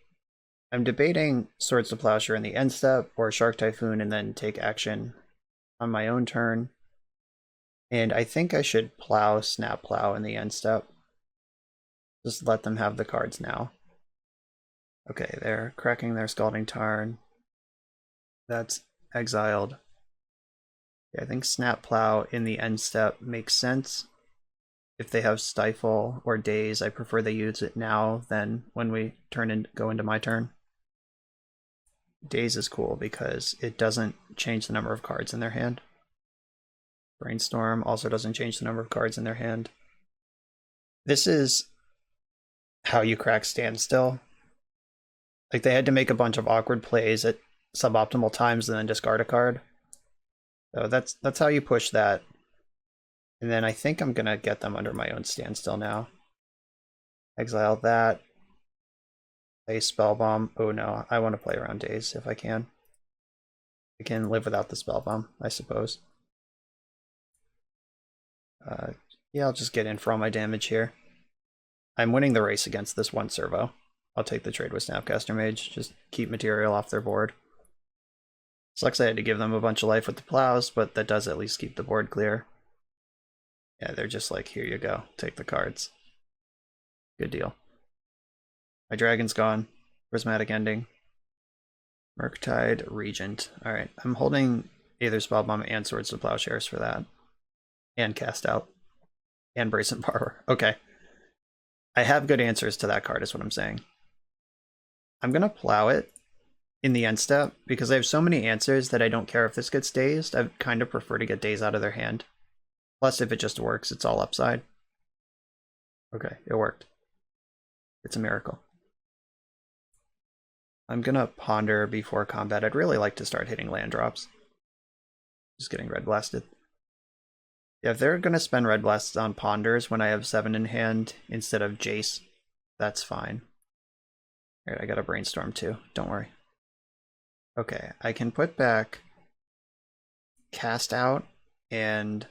I'm debating Swords to Plowshare in the end step or Shark Typhoon and then take action on my own turn. And I think I should Snap Plow in the end step. Just let them have the cards now. Okay, they're cracking their Scalding Tarn. That's exiled. Yeah, I think Snap Plow in the end step makes sense. If they have Stifle or Daze, I prefer they use it now than when we go into my turn. Daze is cool because it doesn't change the number of cards in their hand. Brainstorm also doesn't change the number of cards in their hand. This is how you crack Standstill. Like, they had to make a bunch of awkward plays at suboptimal times and then discard a card. So that's how you push that. And then I think I'm gonna get them under my own Standstill now. Exile that. Play Spellbomb. Oh no, I want to play around Daze if I can. I can live without the Spellbomb, I suppose. Yeah, I'll just get in for all my damage here. I'm winning the race against this one servo. I'll take the trade with Snapcaster Mage. Just keep material off their board. Sucks I had to give them a bunch of life with the plows, but that does at least keep the board clear. Yeah, they're just like, here you go, take the cards. Good deal. My dragon's gone. Prismatic Ending. Murktide Regent. Alright, I'm holding either Spellbomb and Swords to Plowshares for that. And Cast Out. And Brazen Borrower. Okay. I have good answers to that card is what I'm saying. I'm going to plow it in the end step because I have so many answers that I don't care if this gets dazed. I kind of prefer to get dazed out of their hand. Plus, if it just works, it's all upside. Okay, it worked. It's a miracle. I'm gonna ponder before combat. I'd really like to start hitting land drops. Just getting red blasted. Yeah, if they're gonna spend red blasts on ponders when I have 7 in hand instead of Jace, that's fine. Alright, I got a brainstorm too, don't worry. Okay, I can put back Cast Out, and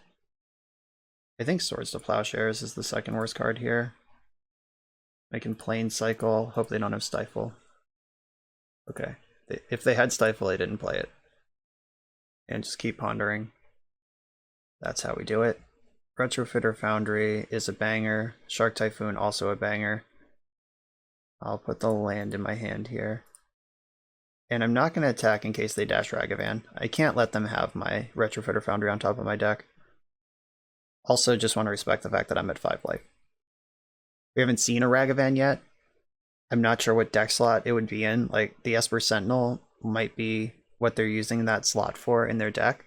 I think Swords to Plowshares is the second worst card here. I can Plane Cycle, hope they don't have Stifle. Okay, if they had Stifle, I didn't play it. And just keep pondering. That's how we do it. Retrofitter Foundry is a banger. Shark Typhoon, also a banger. I'll put the land in my hand here. And I'm not going to attack in case they dash Ragavan. I can't let them have my Retrofitter Foundry on top of my deck. Also, just want to respect the fact that I'm at 5 life. We haven't seen a Ragavan yet. I'm not sure what deck slot it would be in. Like, the Esper Sentinel might be what they're using that slot for in their deck.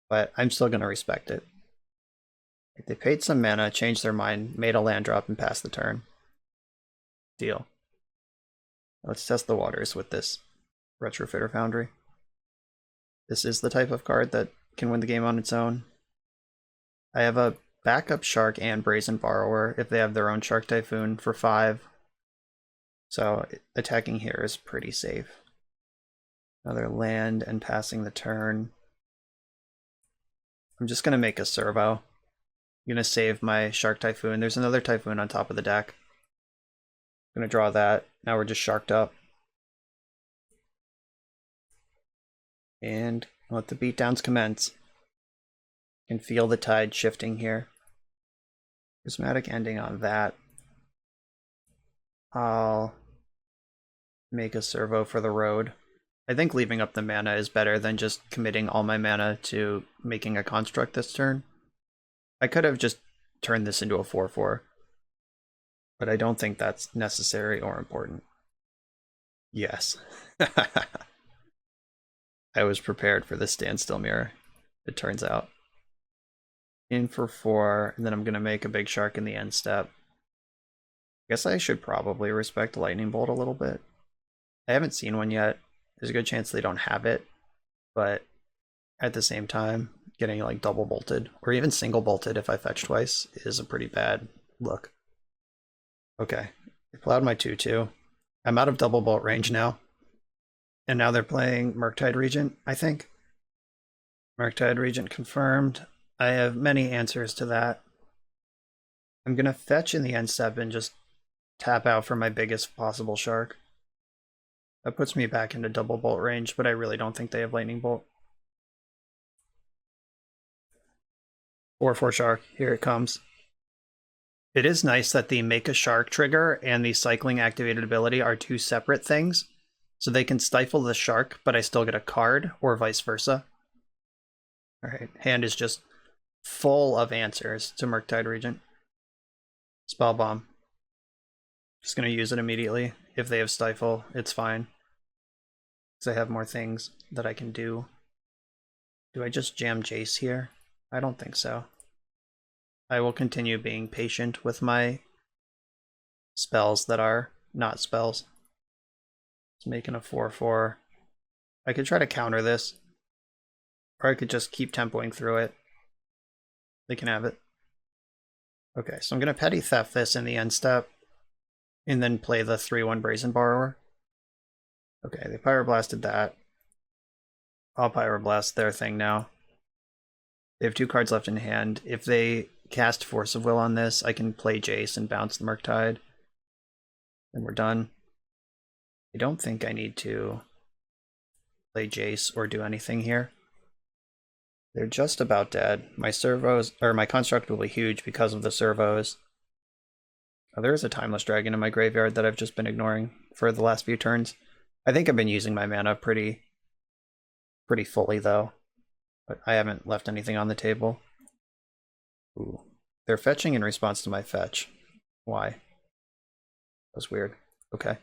But I'm still going to respect it. They paid some mana, changed their mind, made a land drop, and passed the turn. Deal. Let's test the waters with this Retrofitter Foundry. This is the type of card that can win the game on its own. I have a backup Shark and Brazen Borrower if they have their own Shark Typhoon for 5. So attacking here is pretty safe. Another land and passing the turn. I'm just going to make a servo. I'm going to save my Shark Typhoon. There's another Typhoon on top of the deck. I'm going to draw that. Now we're just sharked up. And let the beatdowns commence. You can feel the tide shifting here. Prismatic Ending on that. I'll make a servo for the road. I think leaving up the mana is better than just committing all my mana to making a construct this turn. I could have just turned this into a 4/4, but I don't think that's necessary or important. Yes. I was prepared for this standstill mirror, it turns out. In for 4, and then I'm going to make a big shark in the end step. I guess I should probably respect Lightning Bolt a little bit. I haven't seen one yet. There's a good chance they don't have it, but at the same time, getting like double bolted, or even single bolted if I fetch twice, is a pretty bad look. Okay, I plowed my 2/2. I'm out of double bolt range now. And now they're playing Murktide Regent, I think. Murktide Regent confirmed. I have many answers to that. I'm going to fetch in the end step and just tap out for my biggest possible shark. That puts me back into double bolt range, but I really don't think they have Lightning Bolt. 4/4 shark, here it comes. It is nice that the make a shark trigger and the cycling activated ability are 2 separate things. So they can stifle the shark, but I still get a card, or vice versa. Alright, hand is just full of answers to Murktide Regent. Spell Bomb. Just going to use it immediately. If they have Stifle, it's fine. Because I have more things that I can do. Do I just jam Jace here? I don't think so. I will continue being patient with my spells that are not spells. It's making a 4/4. I could try to counter this. Or I could just keep tempoing through it. They can have it. Okay, so I'm going to Petty Theft this in the end step. And then play the 3/1 Brazen Borrower. Okay, they Pyroblasted that. I'll Pyroblast their thing now. They have 2 cards left in hand. If they cast Force of Will on this, I can play Jace and bounce the Murktide. Then we're done. I don't think I need to play Jace or do anything here. They're just about dead. My servos, or my construct will be huge because of the servos. Oh, there is a Timeless Dragon in my graveyard that I've just been ignoring for the last few turns. I think I've been using my mana pretty fully though, but I haven't left anything on the table. Ooh, they're fetching in response to my fetch. Why? That was weird. Okay.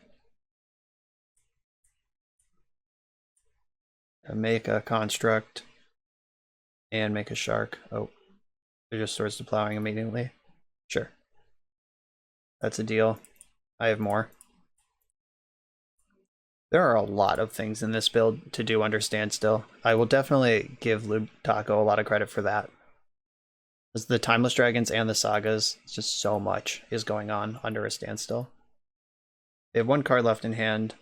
Make a construct and make a shark. Oh, They're just swords to plowing immediately. Sure. That's a deal. I have more. There are a lot of things in this build to do under SharkStill. I will definitely give Lubtaco a lot of credit for that. As the Timeless Dragons and the Sagas, it's just so much is going on under a standstill. They have one card left in hand.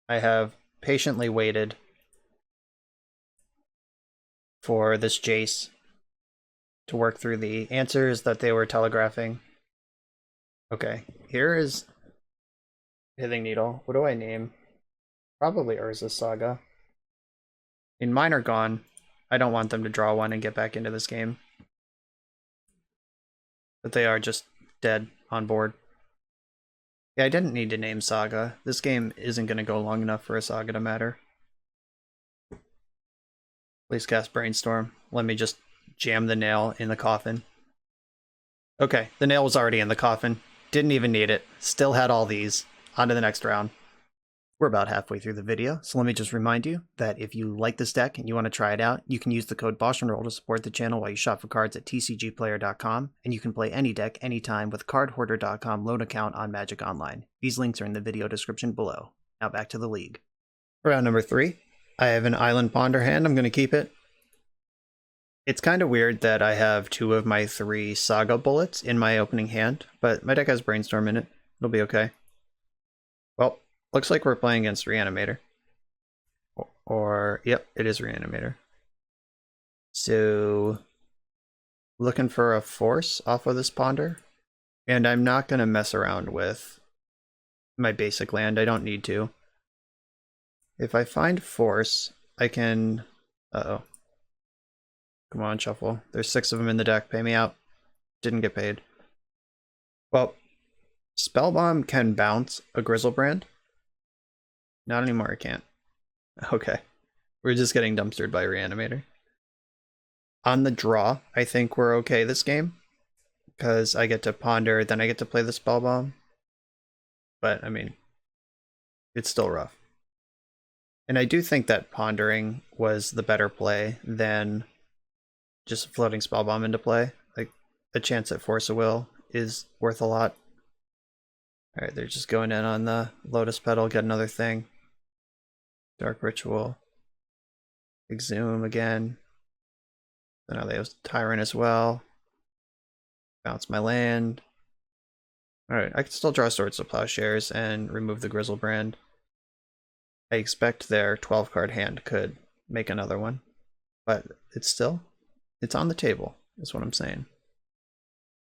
I have patiently waited for this Jace to work through the answers that they were telegraphing. Okay, here is Pithing Needle. What do I name? Probably Urza's Saga. In mine are gone. I don't want them to draw one and get back into this game. But they are just dead on board. Yeah, I didn't need to name Saga. This game isn't going to go long enough for a Saga to matter. Please cast Brainstorm. Let me just jam the nail in the coffin. Okay, the nail was already in the coffin. Didn't even need it. Still had all these. On to the next round. We're about halfway through the video, so let me just remind you that if you like this deck and you want to try it out, you can use the code BoshNRoll to support the channel while you shop for cards at tcgplayer.com, and you can play any deck anytime with cardhoarder.com loan account on Magic Online. These links are in the video description below. Now back to the league. Round number 3. I have an Island Ponder hand. I'm going to keep it. It's kind of weird that I have 2 of my 3 Saga bullets in my opening hand, but my deck has Brainstorm in it. It'll be okay. Well, looks like we're playing against Reanimator. Or, yep, it is Reanimator. So, looking for a force off of this Ponder. And I'm not going to mess around with my basic land. I don't need to. If I find force, I can... Uh-oh. Come on, shuffle. There's 6 of them in the deck. Pay me out. Didn't get paid. Well, Spellbomb can bounce a Grizzlebrand. Not anymore, it can't. Okay. We're just getting dumpstered by Reanimator. On the draw, I think we're okay this game. Because I get to ponder, then I get to play the Spellbomb. But, I mean, it's still rough. And I do think that pondering was the better play than just floating Spellbomb into play. Like, a chance at Force of Will is worth a lot. Alright, they're just going in on the Lotus Petal, get another thing. Dark Ritual. Exhume again. So now they have Tyrant as well. Bounce my land. Alright, I can still draw Swords to Plowshares and remove the Grizzlebrand. I expect their 12-card hand could make another one. But it's on the table, is what I'm saying.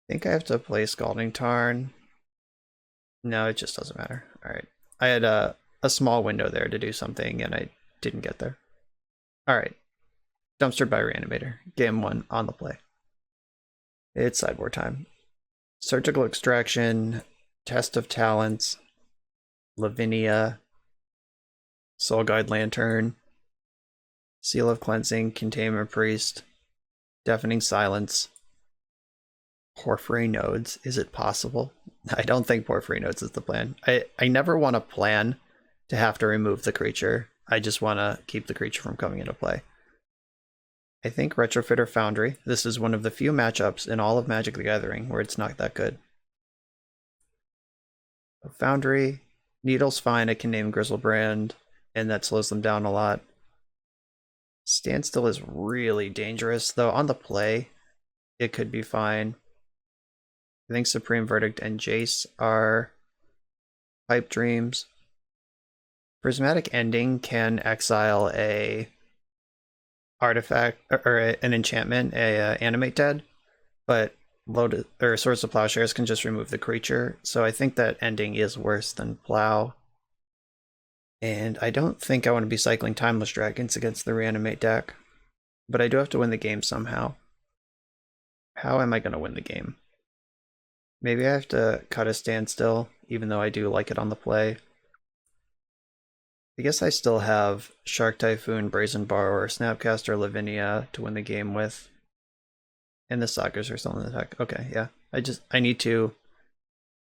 I think I have to play Scalding Tarn. No, it just doesn't matter. Alright. I had a small window there to do something, and I didn't get there. Alright. Dumpstered by Reanimator. Game 1 on the play. It's sideboard time. Surgical Extraction, Test of Talents, Lavinia, Soul Guide Lantern, Seal of Cleansing, Containment Priest, Deafening Silence, Porphyry Nodes. Is it possible? I don't think Porphyry Nodes is the plan. I never want to plan to have to remove the creature. I just want to keep the creature from coming into play. I think Retrofitter Foundry. This is one of the few matchups in all of Magic the Gathering where it's not that good. Foundry. Needle's fine. I can name Grizzlebrand, and that slows them down a lot. Standstill is really dangerous, though on the play, it could be fine. I think Supreme Verdict and Jace are Pipe Dreams. Prismatic Ending can exile a artifact or an enchantment, Animate Dead, but Swords to Plowshares can just remove the creature. So I think that ending is worse than Plow. And I don't think I want to be cycling Timeless Dragons against the Reanimate deck, but I do have to win the game somehow. How am I going to win the game? Maybe I have to cut a Standstill, even though I do like it on the play. I guess I still have Shark Typhoon, Brazen Borrower, Snapcaster, Lavinia to win the game with. And the Sagas are still in the deck. Okay, yeah. I need to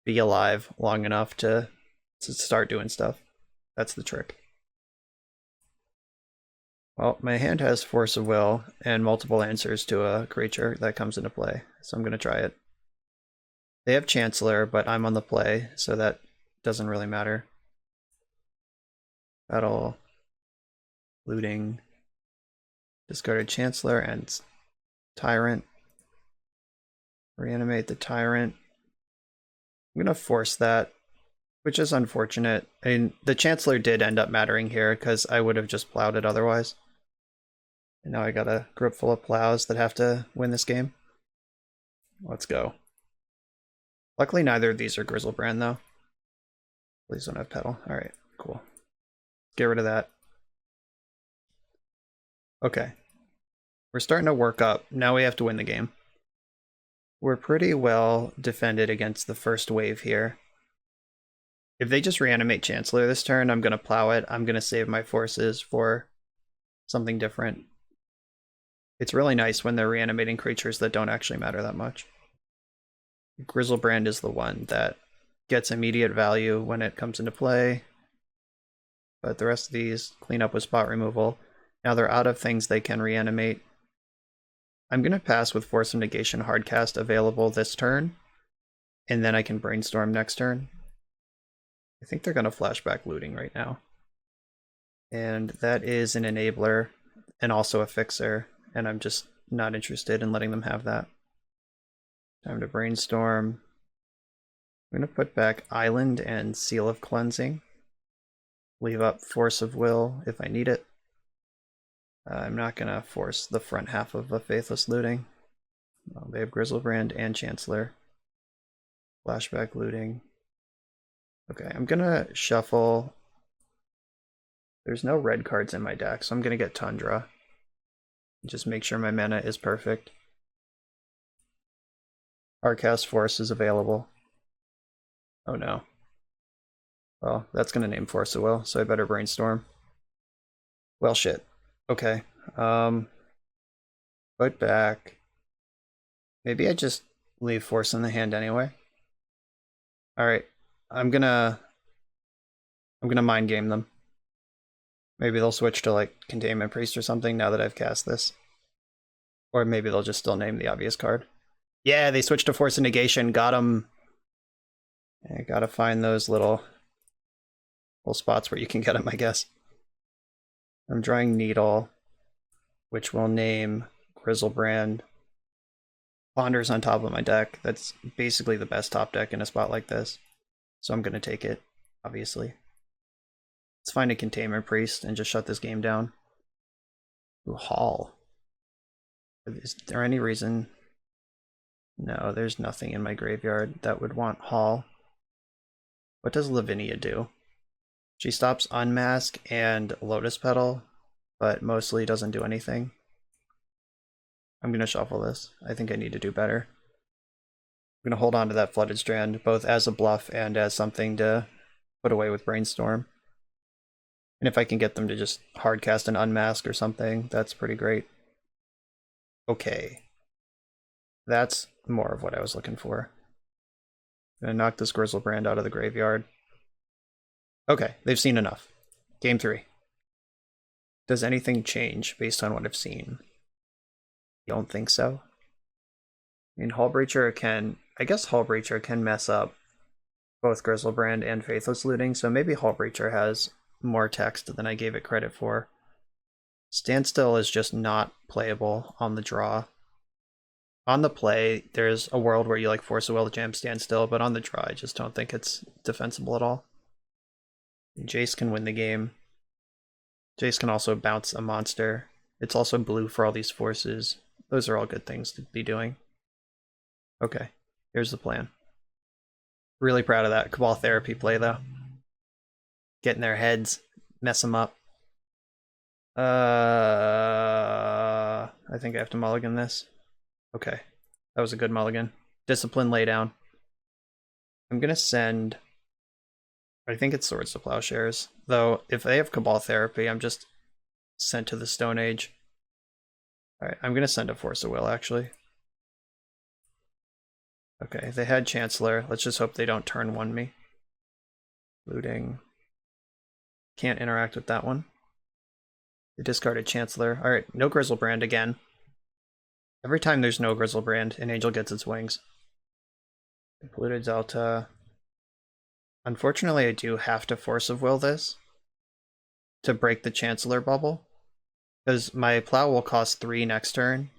be alive long enough to start doing stuff. That's the trick. Well, my hand has Force of Will and multiple answers to a creature that comes into play, so I'm going to try it. They have Chancellor, but I'm on the play, so that doesn't really matter. Battle, looting, discarded Chancellor and Tyrant. Reanimate the Tyrant. I'm going to force that, which is unfortunate. I mean, the Chancellor did end up mattering here because I would have just plowed it otherwise. And now I got a group full of plows that have to win this game. Let's go. Luckily, neither of these are Grizzlebrand, though. Please don't have Petal. Alright, cool. Get rid of that. Okay. We're starting to work up. Now we have to win the game. We're pretty well defended against the first wave here. If they just reanimate Chancellor this turn, I'm going to plow it. I'm going to save my forces for something different. It's really nice when they're reanimating creatures that don't actually matter that much. Grizzlebrand is the one that gets immediate value when it comes into play. But the rest of these clean up with spot removal. Now they're out of things they can reanimate. I'm going to pass with Force of Negation Hardcast available this turn. And then I can Brainstorm next turn. I think they're going to flashback looting right now. And that is an enabler and also a fixer. And I'm just not interested in letting them have that. Time to Brainstorm. I'm going to put back Island and Seal of Cleansing. Leave up Force of Will if I need it. I'm not going to force the front half of a Faithless Looting. Well, they have Grizzlebrand and Chancellor. Flashback looting. Okay, I'm going to shuffle. There's no red cards in my deck, so I'm going to get Tundra. Just make sure my mana is perfect. Hardcast Force is available. Oh no. Well, that's going to name Force of Will, so I better Brainstorm. Well, shit. Okay. Put back. Maybe I just leave Force in the hand anyway. Alright. I'm gonna mind game them. Maybe they'll switch to like Containment Priest or something now that I've cast this. Or maybe they'll just still name the obvious card. Yeah, they switched to Force of Negation. Got them. I gotta find those little spots where you can get them, I guess. I'm drawing Needle, which will name Grizzlebrand. Ponder's on top of my deck. That's basically the best top deck in a spot like this. So I'm going to take it, obviously. Let's find a Containment Priest and just shut this game down. Ooh, Hall. Is there any reason? No, there's nothing in my graveyard that would want Hall. What does Lavinia do? She stops Unmask and Lotus Petal, but mostly doesn't do anything. I'm going to shuffle this. I think I need to do better. I'm going to hold on to that Flooded Strand, both as a bluff and as something to put away with Brainstorm. And if I can get them to just hardcast an Unmask or something, that's pretty great. Okay. That's more of what I was looking for. I'm going to knock this Grizzlebrand out of the graveyard. Okay, they've seen enough. Game 3. Does anything change based on what I've seen? You don't think so? I mean, Hullbreacher can... I guess Hullbreacher can mess up both Grizzlebrand and Faithless Looting, so maybe Hullbreacher has more text than I gave it credit for. Standstill is just not playable on the draw. On the play, there's a world where you like Force of Will to jam Standstill, but on the draw, I just don't think it's defensible at all. Jace can win the game. Jace can also bounce a monster. It's also blue for all these forces. Those are all good things to be doing. Okay, here's the plan. Really proud of that Cabal Therapy play, though. Get in their heads, mess them up. I think I have to mulligan this. Okay, that was a good mulligan. Discipline Laydown. I'm gonna send... I think it's Swords to Plowshares. Though, if they have Cabal Therapy, I'm just sent to the Stone Age. Alright, I'm gonna send a Force of Will, actually. Okay, they had Chancellor. Let's just hope they don't turn 1 me. Looting. Can't interact with that one. They discarded Chancellor. Alright, no Grizzlebrand again. Every time there's no Grizzlebrand, an angel gets its wings. Polluted Delta. Unfortunately, I do have to Force of Will this to break the Chancellor bubble, because my Plow will cost 3 next turn,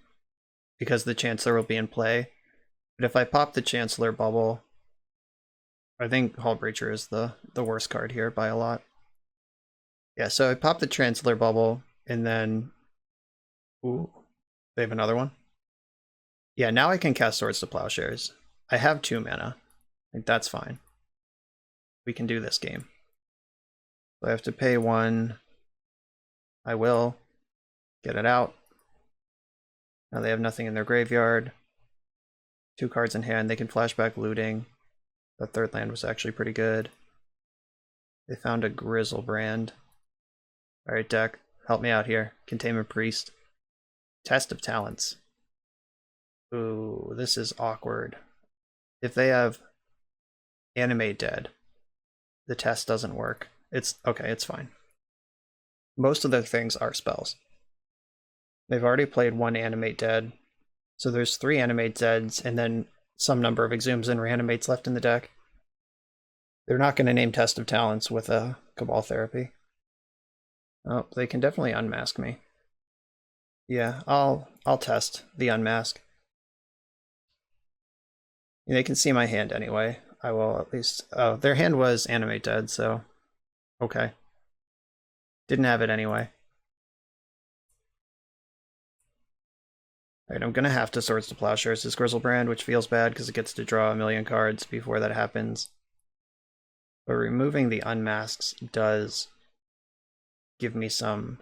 because the Chancellor will be in play. But if I pop the Chancellor bubble, I think Hull Breacher is the worst card here by a lot. Yeah, so I pop the Chancellor bubble, and then... Ooh, they have another one? Yeah, now I can cast Swords to Plowshares. I have 2 mana. I think that's fine. We can do this game. So I have to pay 1. I will. Get it out. Now they have nothing in their graveyard. 2 cards in hand. They can flashback looting. The 3rd land was actually pretty good. They found a Grizzlebrand. Alright, deck. Help me out here. Containment Priest. Test of Talents. Ooh, this is awkward. If they have Animate Dead, the test doesn't work. It's okay, it's fine. Most of their things are spells. They've already played 1 Animate Dead, so there's 3 Animate Deads and then some number of Exhumes and Reanimates left in the deck. They're not going to name Test of Talents with a Cabal Therapy. Oh, they can definitely unmask me. Yeah, I'll test the unmask. They can see my hand anyway. I will at least... Oh, their hand was Animate Dead, so... Okay. Didn't have it anyway. Alright, I'm gonna have to Swords to Plowshares this Grizzlebrand, which feels bad because it gets to draw a million cards before that happens. But removing the unmasks does give me some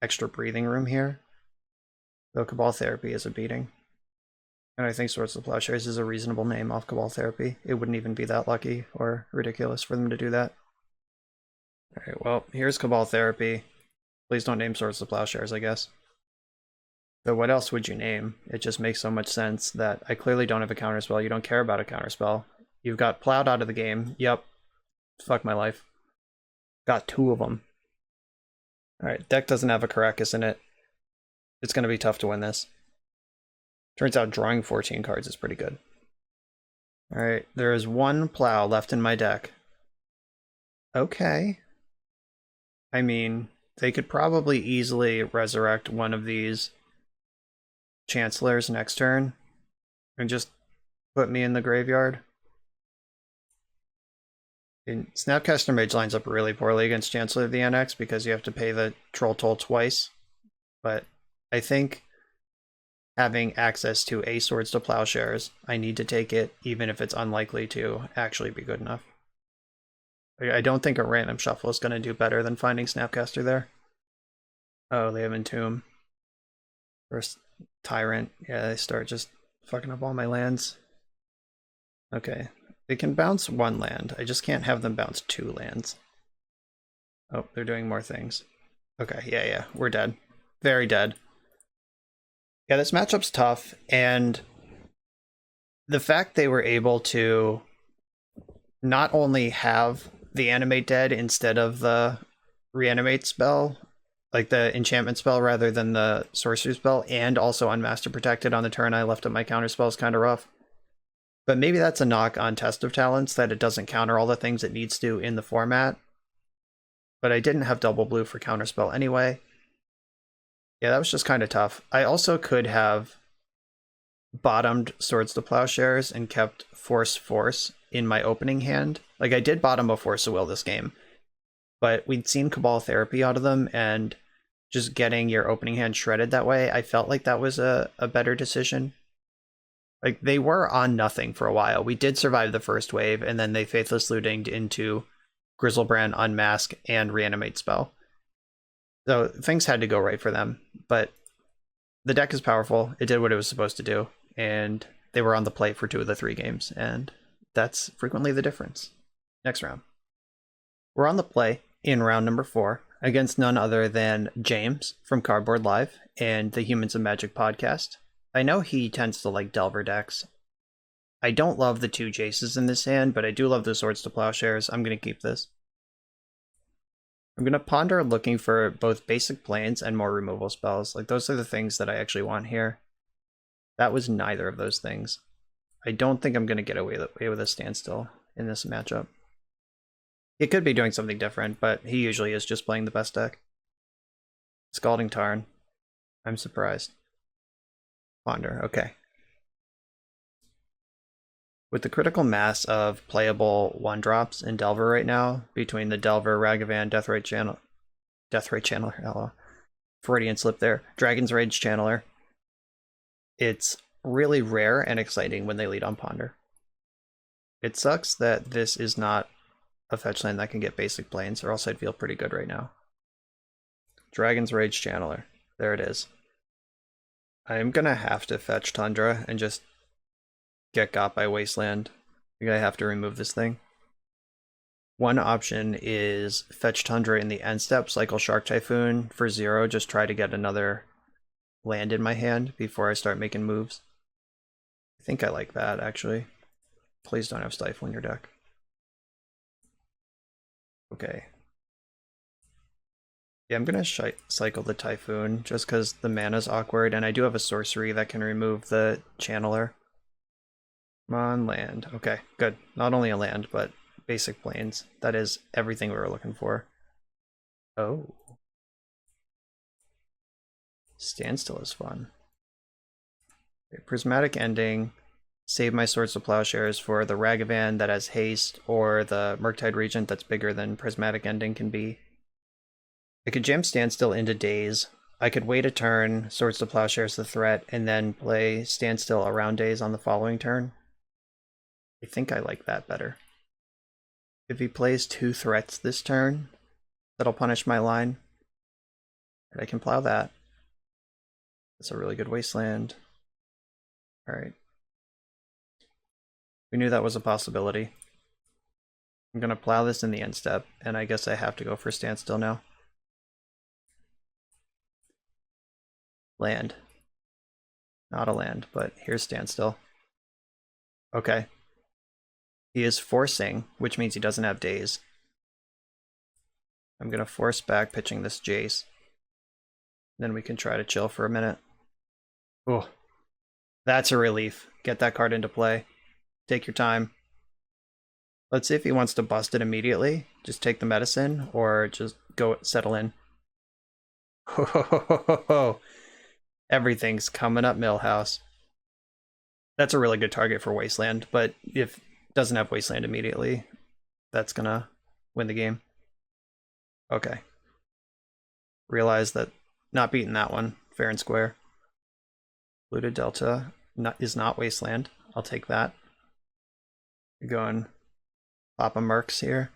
extra breathing room here. Though Cabal Therapy is a beating. And I think Swords to Plowshares is a reasonable name off Cabal Therapy. It wouldn't even be that lucky or ridiculous for them to do that. Alright, well, here's Cabal Therapy. Please don't name Swords to Plowshares, I guess. Though what else would you name? It just makes so much sense that I clearly don't have a counterspell. You don't care about a counterspell. You've got Plowed out of the game. Yep. Fuck my life. Got 2 of them. Alright, deck doesn't have a Caracas in it. It's going to be tough to win this. Turns out drawing 14 cards is pretty good. Alright, there is 1 Plow left in my deck. Okay. I mean, they could probably easily resurrect one of these Chancellors next turn and just put me in the graveyard. And Snapcaster Mage lines up really poorly against Chancellor of the NX because you have to pay the Troll Toll twice. But I think having access to a Swords to Plowshares, I need to take it, even if it's unlikely to actually be good enough. I don't think a random shuffle is going to do better than finding Snapcaster there. Oh, they have Entomb. First Tyrant. Yeah, they start just fucking up all my lands. Okay. They can bounce 1 land. I just can't have them bounce 2 lands. Oh, they're doing more things. Okay, yeah, we're dead. Very dead. Yeah, this matchup's tough, and the fact they were able to not only have the Animate Dead instead of the Reanimate spell, like the enchantment spell rather than the sorcery spell, and also Unmaster Protected on the turn I left up my counterspell is kind of rough. But maybe that's a knock on Test of Talents, that it doesn't counter all the things it needs to in the format. But I didn't have double blue for counterspell anyway. Yeah, that was just kind of tough. I also could have bottomed Swords to Plowshares and kept Force in my opening hand. Like, I did bottom a Force of Will this game, but we'd seen Cabal Therapy out of them, and just getting your opening hand shredded that way, I felt like that was a better decision. Like, they were on nothing for a while. We did survive the first wave, and then they Faithless Lootinged into Grizzlebrand, Unmask, and Reanimate spell. So things had to go right for them, but the deck is powerful. It did what it was supposed to do, and they were on the plate for 2 of the 3 games, and that's frequently the difference. Next round. We're on the play in round number 4 against none other than James from Cardboard Live and the Humans of Magic podcast. I know he tends to like Delver decks. I don't love the 2 Jaces in this hand, but I do love the Swords to Plowshares. I'm going to keep this. I'm gonna ponder looking for both basic planes and more removal spells. Like, those are the things that I actually want here. That was neither of those things. I don't think I'm gonna get away with a standstill in this matchup. He could be doing something different, but he usually is just playing the best deck. Scalding Tarn. I'm surprised. Ponder, okay. With the critical mass of playable 1-drops in Delver right now, between the Delver, Ragavan, Deathrite Channeler, hello, Freudian slip there, Dragon's Rage Channeler, it's really rare and exciting when they lead on Ponder. It sucks that this is not a fetch land that can get basic planes, or else I'd feel pretty good right now. Dragon's Rage Channeler, there it is. I'm gonna have to fetch Tundra and just get got by Wasteland. I think I have to remove this thing. One option is fetch Tundra in the end step, cycle Shark Typhoon for 0, just try to get another land in my hand before I start making moves. I think I like that, actually. Please don't have Stifle in your deck. Okay. Yeah, I'm gonna cycle the Typhoon, just because the mana's awkward, and I do have a sorcery that can remove the Channeler. Come on, land. Okay, good. Not only a land, but basic planes. That is everything we were looking for. Oh. Standstill is fun. Okay, Prismatic Ending. Save my Swords to Plowshares for the Ragavan that has haste, or the Murktide Regent that's bigger than Prismatic Ending can be. I could jam Standstill into Daze. I could wait a turn, Swords to Plowshares the threat, and then play Standstill around Daze on the following turn. I think I like that better. If he plays 2 threats this turn, that'll punish my line. And I can plow that. That's a really good Wasteland. Alright. We knew that was a possibility. I'm gonna plow this in the end step, and I guess I have to go for Standstill now. Land. Not a land, but here's Standstill. Okay. He is forcing, which means he doesn't have Daze. I'm gonna force back pitching this Jace. Then we can try to chill for a minute. Oh, that's a relief. Get that card into play. Take your time. Let's see if he wants to bust it immediately. Just take the medicine, or just go settle in. Ho ho ho ho ho ho. Everything's coming up, Millhouse. That's a really good target for Wasteland, but if doesn't have Wasteland immediately, that's gonna win the game. Okay. Realize that not beating that one, fair and square. Looted Delta is not Wasteland. I'll take that. You're going Papa Mercs here.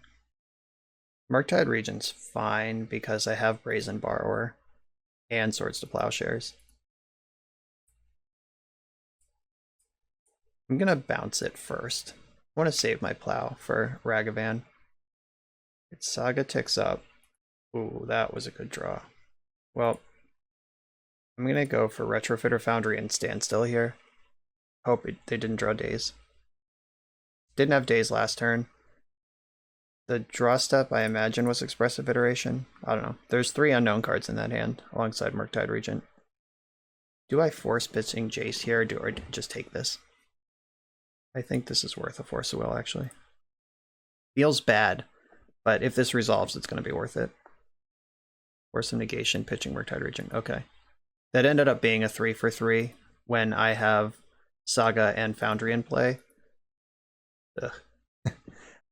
Murktide Regent's fine because I have Brazen Borrower and Swords to Plowshares. I'm gonna bounce it first. I want to save my plow for Ragavan. Its Saga ticks up. Ooh, that was a good draw. Well, I'm gonna go for Retrofitter Foundry and Standstill here. Hope they didn't draw Daze. Didn't have Daze last turn. The draw step, I imagine, was Expressive Iteration. I don't know. There's 3 unknown cards in that hand, alongside Murktide Regent. Do I force pitching Jace here, or just take this? I think this is worth a Force of Will, actually. Feels bad, but if this resolves, it's going to be worth it. Force of Negation, pitching Murktide Regent. Okay. That ended up being a 3 for 3 when I have Saga and Foundry in play. Ugh.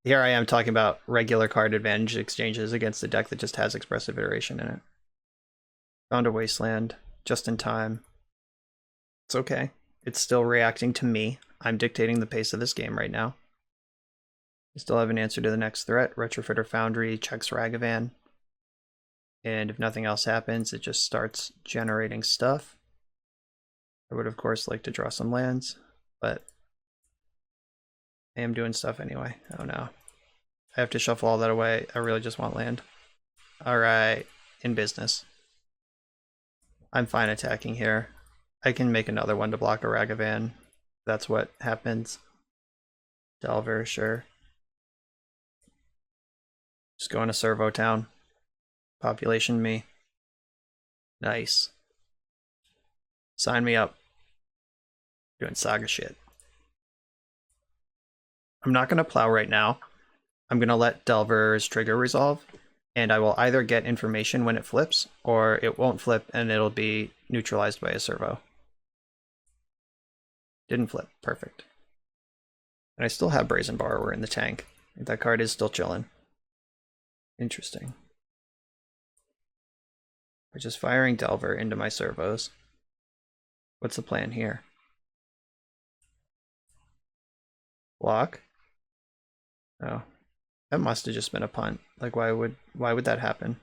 Here I am talking about regular card advantage exchanges against a deck that just has Expressive Iteration in it. Found a Wasteland, just in time. It's okay. It's still reacting to me. I'm dictating the pace of this game right now. I still have an answer to the next threat. Retrofitter Foundry checks Ragavan. And if nothing else happens, it just starts generating stuff. I would, of course, like to draw some lands, but I am doing stuff anyway. Oh no. I have to shuffle all that away. I really just want land. Alright, in business. I'm fine attacking here. I can make another one to block a Ragavan. That's what happens. Delver, sure. Just going to Servo Town. Population me. Nice. Sign me up. Doing saga shit. I'm not going to plow right now. I'm going to let Delver's trigger resolve, and I will either get information when it flips, or it won't flip and it'll be neutralized by a servo. Didn't flip. Perfect. And I still have Brazen Borrower in the tank. That card is still chilling. Interesting. We're just firing Delver into my servos. What's the plan here? Block? Oh. That must have just been a punt. Like, why would that happen?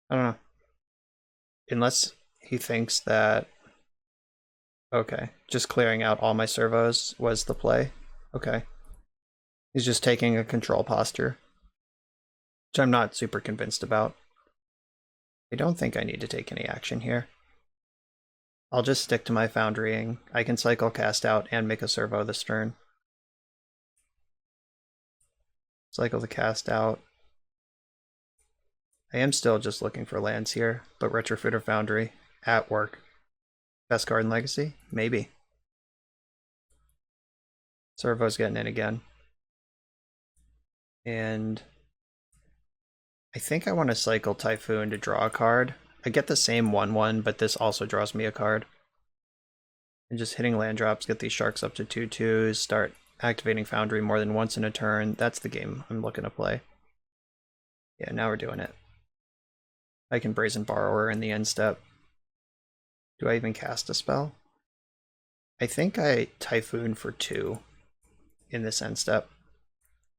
I don't know. Unless he thinks that... Okay, just clearing out all my servos was the play. Okay. He's just taking a control posture, which I'm not super convinced about. I don't think I need to take any action here. I'll just stick to my foundrying. I can cycle cast out and make a servo this turn. Cycle the cast out. I am still just looking for lands here, but Retrofitter Foundry at work. Best card in Legacy? Maybe. Servo's getting in again. And I think I want to cycle Typhoon to draw a card. I get the same 1/1, but this also draws me a card. And just hitting land drops, get these sharks up to 2/2s, start activating Foundry more than once in a turn. That's the game I'm looking to play. Yeah, now we're doing it. I can Brazen Borrower in the end step. Do I even cast a spell? I think I Typhoon for 2 in this end step.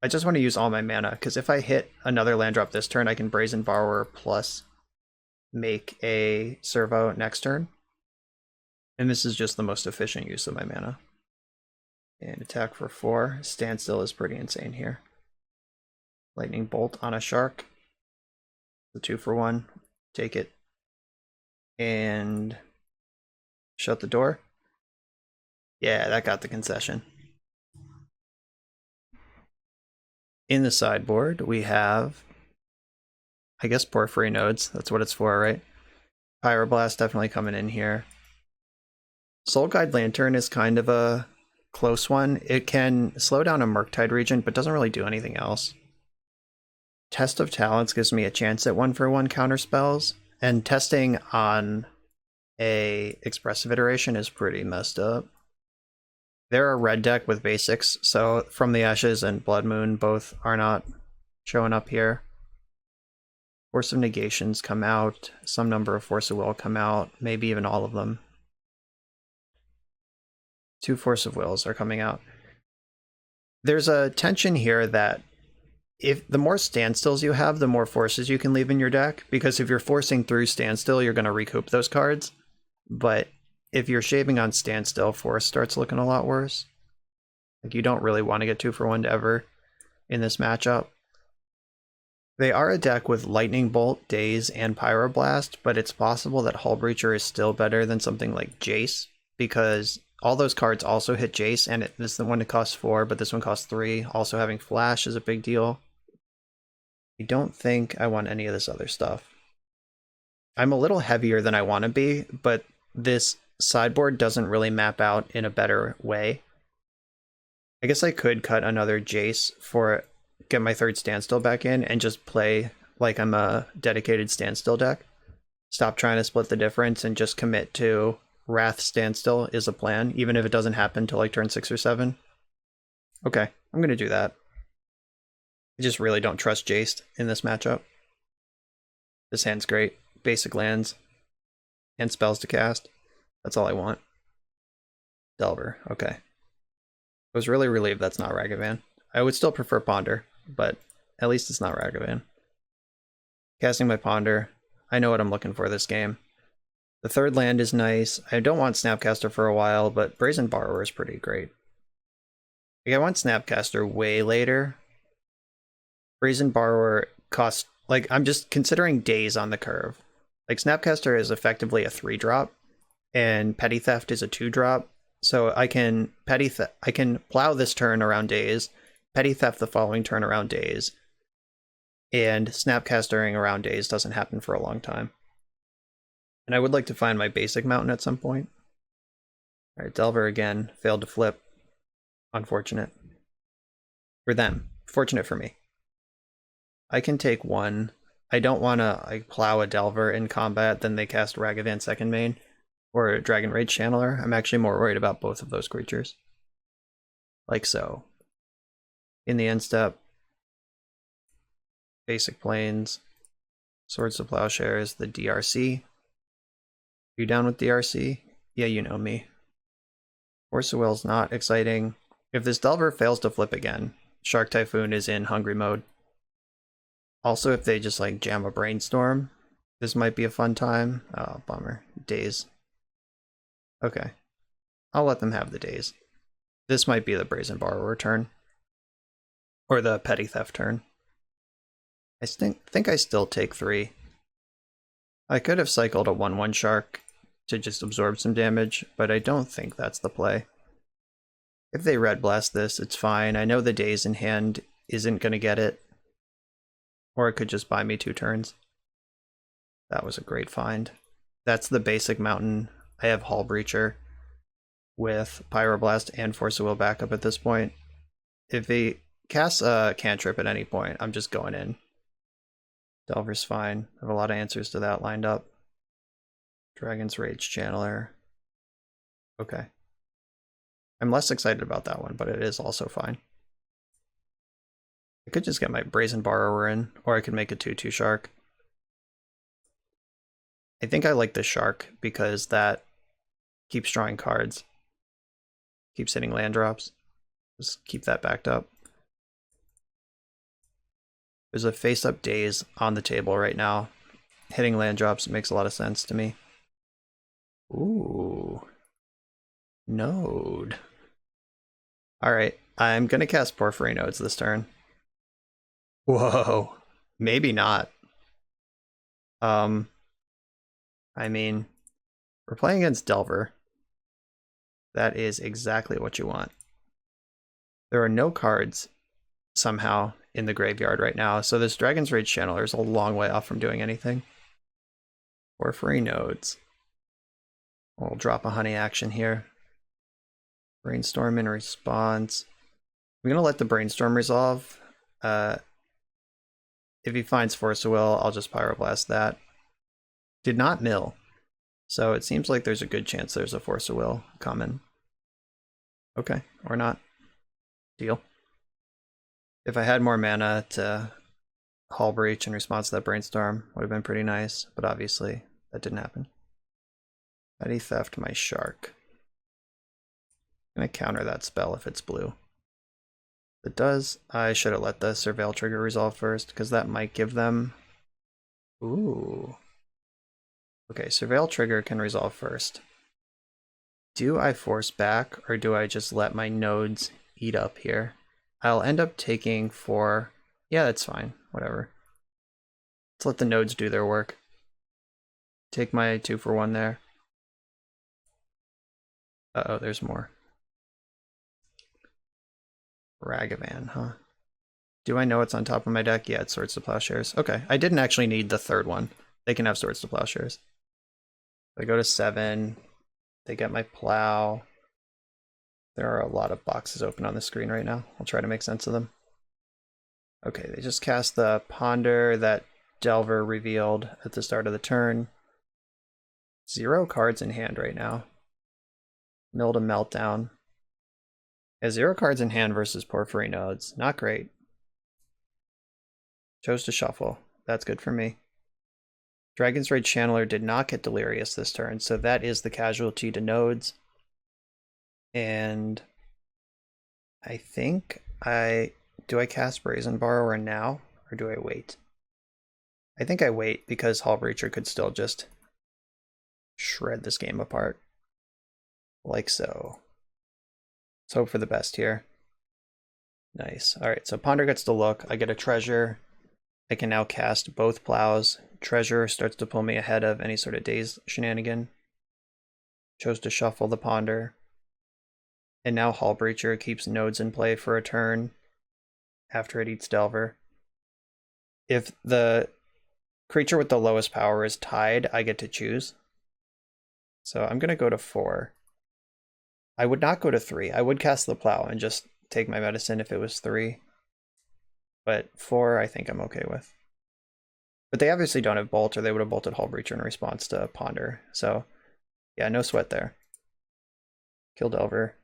I just want to use all my mana, because if I hit another land drop this turn, I can Brazen Borrower plus make a servo next turn. And this is just the most efficient use of my mana. And attack for 4. Standstill is pretty insane here. Lightning Bolt on a shark. The 2-for-1. Take it. And shut the door. Yeah, that got the concession. In the sideboard, we have, I guess, Porphyry Nodes. That's what it's for, right? Pyroblast definitely coming in here. Soul Guide Lantern is kind of a close one. It can slow down a Murktide Regent, but doesn't really do anything else. Test of Talents gives me a chance at 1-for-1 counter spells, and testing on a Expressive Iteration is pretty messed up. They're a red deck with basics, so From the Ashes and Blood Moon both are not showing up here. Force of Negations come out, some number of Force of Will come out, maybe even all of them. 2 Force of Wills are coming out. There's a tension here that if the more standstills you have, the more forces you can leave in your deck, because if you're forcing through standstill, you're going to recoup those cards. But if you're shaving on standstill, force starts looking a lot worse. Like, you don't really want to get 2-for-1 to ever in this matchup. They are a deck with Lightning Bolt, Daze, and Pyroblast, but it's possible that Hull Breacher is still better than something like Jace, because all those cards also hit Jace, and this is the one that costs 4, but this one costs 3. Also having Flash is a big deal. I don't think I want any of this other stuff. I'm a little heavier than I want to be, but this sideboard doesn't really map out in a better way. I guess I could cut another Jace for get my 3rd standstill back in and just play like I'm a dedicated standstill deck. Stop trying to split the difference and just commit to Wrath standstill is a plan, even if it doesn't happen till like turn 6 or 7. Okay, I'm gonna do that. I just really don't trust Jace in this matchup. This hand's great. Basic lands and spells to cast. That's all I want. Delver, okay. I was really relieved that's not Ragavan. I would still prefer Ponder, but at least it's not Ragavan. Casting my Ponder. I know what I'm looking for this game. The 3rd land is nice. I don't want Snapcaster for a while, but Brazen Borrower is pretty great. Like, I want Snapcaster way later. Brazen Borrower costs, like, I'm just considering days on the curve. Like, Snapcaster is effectively a 3-drop, and Petty Theft is a 2-drop. So I can I can plow this turn around days, Petty Theft the following turn around days, and Snapcast during around days doesn't happen for a long time. And I would like to find my basic mountain at some point. Alright, Delver again, failed to flip. Unfortunate. For them. Fortunate for me. I can take one. I don't want to plow a Delver in combat, then they cast Ragavan second main, or a Dragon Rage Channeler. I'm actually more worried about both of those creatures. Like so. In the end step, basic planes, Swords to Plowshares, the DRC. You down with DRC? Yeah, you know me. Force of Will's not exciting. If this Delver fails to flip again, Shark Typhoon is in hungry mode. Also, if they just like jam a Brainstorm, this might be a fun time. Oh, bummer. Daze. Okay. I'll let them have the Daze. This might be the Brazen Borrower turn. Or the Petty Theft turn. I think I still take 3. I could have cycled a 1/1 Shark to just absorb some damage, but I don't think that's the play. If they Red Blast this, it's fine. I know the Daze in hand isn't going to get it. Or it could just buy me 2 turns. That was a great find. That's the basic mountain. I have Hull Breacher with Pyroblast and Force of Will backup at this point. If he casts a cantrip at any point, I'm just going in. Delver's fine. I have a lot of answers to that lined up. Dragon's Rage Channeler. Okay. I'm less excited about that one, but it is also fine. I could just get my Brazen Borrower in, or I could make a 2/2 Shark. I think I like the Shark because that keeps drawing cards. Keeps hitting land drops. Just keep that backed up. There's a face-up Daze on the table right now. Hitting land drops makes a lot of sense to me. Ooh. Node. Alright, I'm gonna cast Porphyry Nodes this turn. Whoa. Maybe not. I mean, we're playing against Delver. That is exactly what you want. There are no cards somehow in the graveyard right now, so this Dragon's Rage Channeler is a long way off from doing anything. Porphyry Nodes. We'll drop a honey action here. Brainstorm in response. I'm gonna let the Brainstorm resolve. If he finds Force of Will, I'll just Pyroblast that. Did not mill. So it seems like there's a good chance there's a Force of Will coming. Okay, or not. Deal. If I had more mana to Hull Breach in response to that Brainstorm, would have been pretty nice, but obviously that didn't happen. Petty Theft my Shark. I'm gonna counter that spell if it's blue. If it does, I should have let the Surveil trigger resolve first, because that might give them... Ooh. Okay, Surveil trigger can resolve first. Do I force back, or do I just let my nodes eat up here? I'll end up taking 4... Yeah, that's fine. Whatever. Let's let the nodes do their work. Take my 2-for-1 there. Uh-oh, there's more. Ragavan, huh? Do I know what's on top of my deck? Yeah, it's Swords to Plowshares. Okay, I didn't actually need the 3rd one. They can have Swords to Plowshares. I go to 7. They get my plow. There are a lot of boxes open on the screen right now. I'll try to make sense of them. Okay, they just cast the Ponder that Delver revealed at the start of the turn. 0 cards in hand right now. Milled a Meltdown. Yeah, 0 cards in hand versus Porphyry Nodes. Not great. Chose to shuffle. That's good for me. Dragon's Rage Channeler did not get Delirious this turn, so that is the casualty to nodes. And I think do I cast Brazen Borrower now, or do I wait? I think I wait, because Hull Breacher could still just shred this game apart. Like so. Let's hope for the best here. Nice. Alright, so Ponder gets to look. I get a treasure. I can now cast both plows. Treasure starts to pull me ahead of any sort of Daze shenanigan. Chose to shuffle the Ponder. And now Hull Breacher keeps nodes in play for a turn after it eats Delver. if the creature with the lowest power is tied, I get to choose. So I'm going to go to 4. I would not go to 3. I would cast the Plow and just take my medicine if it was 3. But 4 I think I'm okay with. But they obviously don't have Bolt, or they would have bolted Hull Breacher in response to Ponder. So yeah, no sweat there. Kill Delver.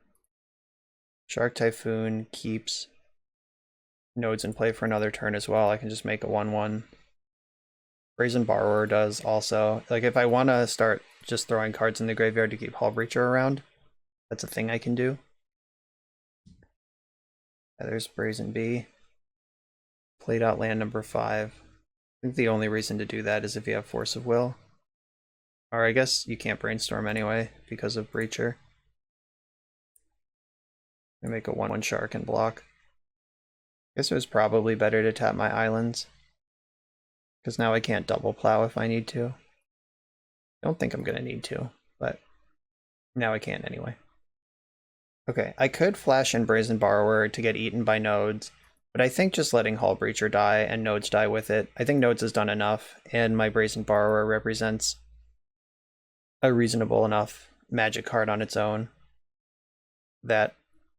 Shark Typhoon keeps nodes in play for another turn as well. I can just make a 1/1. Brazen Borrower does also. Like, if I want to start just throwing cards in the graveyard to keep Hull Breacher around, that's a thing I can do. Yeah, there's Brazen Bee. Played out land number 5. I think the only reason to do that is if you have Force of Will. Or I guess you can't Brainstorm anyway because of Breacher. I make a 1/1 Shark and block. I guess it was probably better to tap my islands, because now I can't double plow if I need to. I don't think I'm going to need to, but now I can anyway. Okay, I could flash in Brazen Borrower to get eaten by nodes, but I think just letting Hull Breacher die and nodes die with it, I think nodes has done enough, and my Brazen Borrower represents a reasonable enough magic card on its own that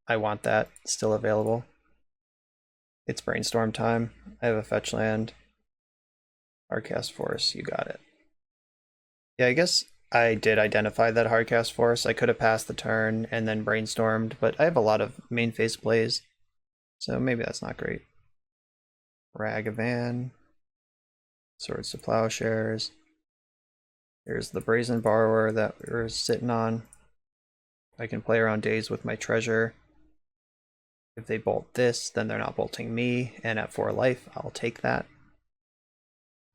I want that still available. It's Brainstorm time. I have a fetch land. Hardcast Force, you got it. Yeah, I guess I did identify that Hardcast Force. I could have passed the turn and then Brainstormed, but I have a lot of main phase plays, so maybe that's not great. Ragavan. Swords to Plowshares. Here's the Brazen Borrower that we were sitting on. I can play around days with my treasure. If they bolt this, then they're not bolting me, and at 4 life, I'll take that.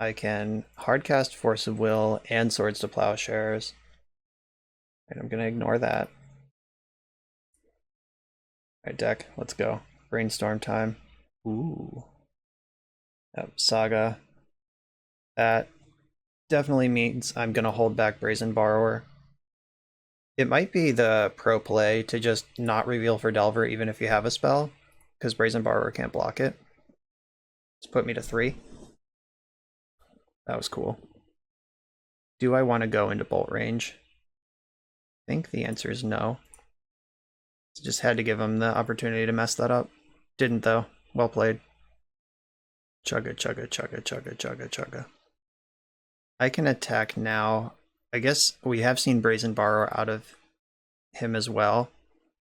I can hardcast Force of Will and Swords to Plowshares, and I'm going to ignore that. Alright, deck, let's go. Brainstorm time. Ooh. Yep, Saga. That definitely means I'm going to hold back Brazen Borrower. It might be the pro play to just not reveal for Delver even if you have a spell, because Brazen Borrower can't block it. Just put me to 3. That was cool. Do I want to go into bolt range? I think the answer is no. Just had to give him the opportunity to mess that up. Didn't though. Well played. Chugga, chugga, chugga, chugga, chugga, chugga. I can attack now. I guess we have seen Brazen Borrower out of him as well.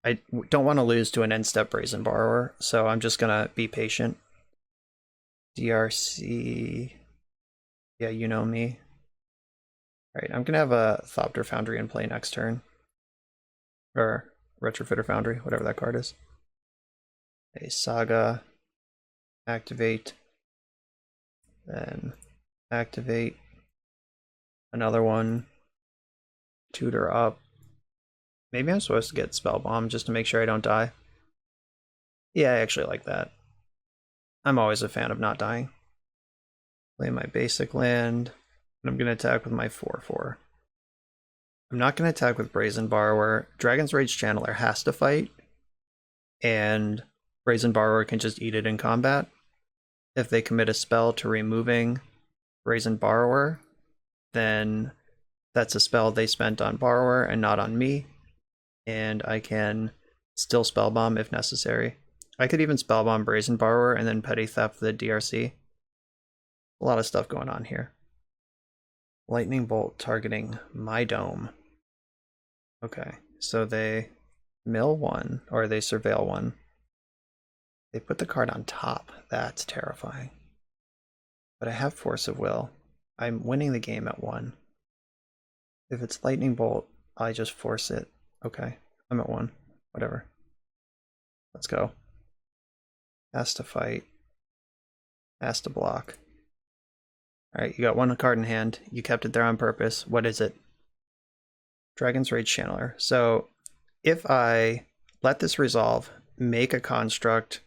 I don't want to lose to an end-step Brazen Borrower, so I'm just going to be patient. DRC... Yeah, you know me. Alright, I'm going to have a Thopter Foundry in play next turn. Or Retrofitter Foundry, whatever that card is. A Saga. Activate. Then activate. Another one. Tutor up. Maybe I'm supposed to get Spell Bomb just to make sure I don't die. Yeah, I actually like that. I'm always a fan of not dying. Play my basic land, and I'm going to attack with my 4/4. I'm not going to attack with Brazen Borrower. Dragon's Rage Channeler has to fight, and Brazen Borrower can just eat it in combat. If they commit a spell to removing Brazen Borrower, then that's a spell they spent on Borrower and not on me, and I can still Spellbomb if necessary. I could even Spellbomb Brazen Borrower and then Petty Theft the DRC. A lot of stuff going on here. Lightning Bolt targeting my dome. Okay, so they mill 1, or they surveil 1. They put the card on top. That's terrifying. But I have Force of Will. I'm winning the game at 1. If it's Lightning Bolt, I just force it. Okay, I'm at 1. Whatever. Let's go. Has to fight. Has to block. Alright, you got 1 card in hand. You kept it there on purpose. What is it? Dragon's Rage Channeler. So, if I let this resolve, make a construct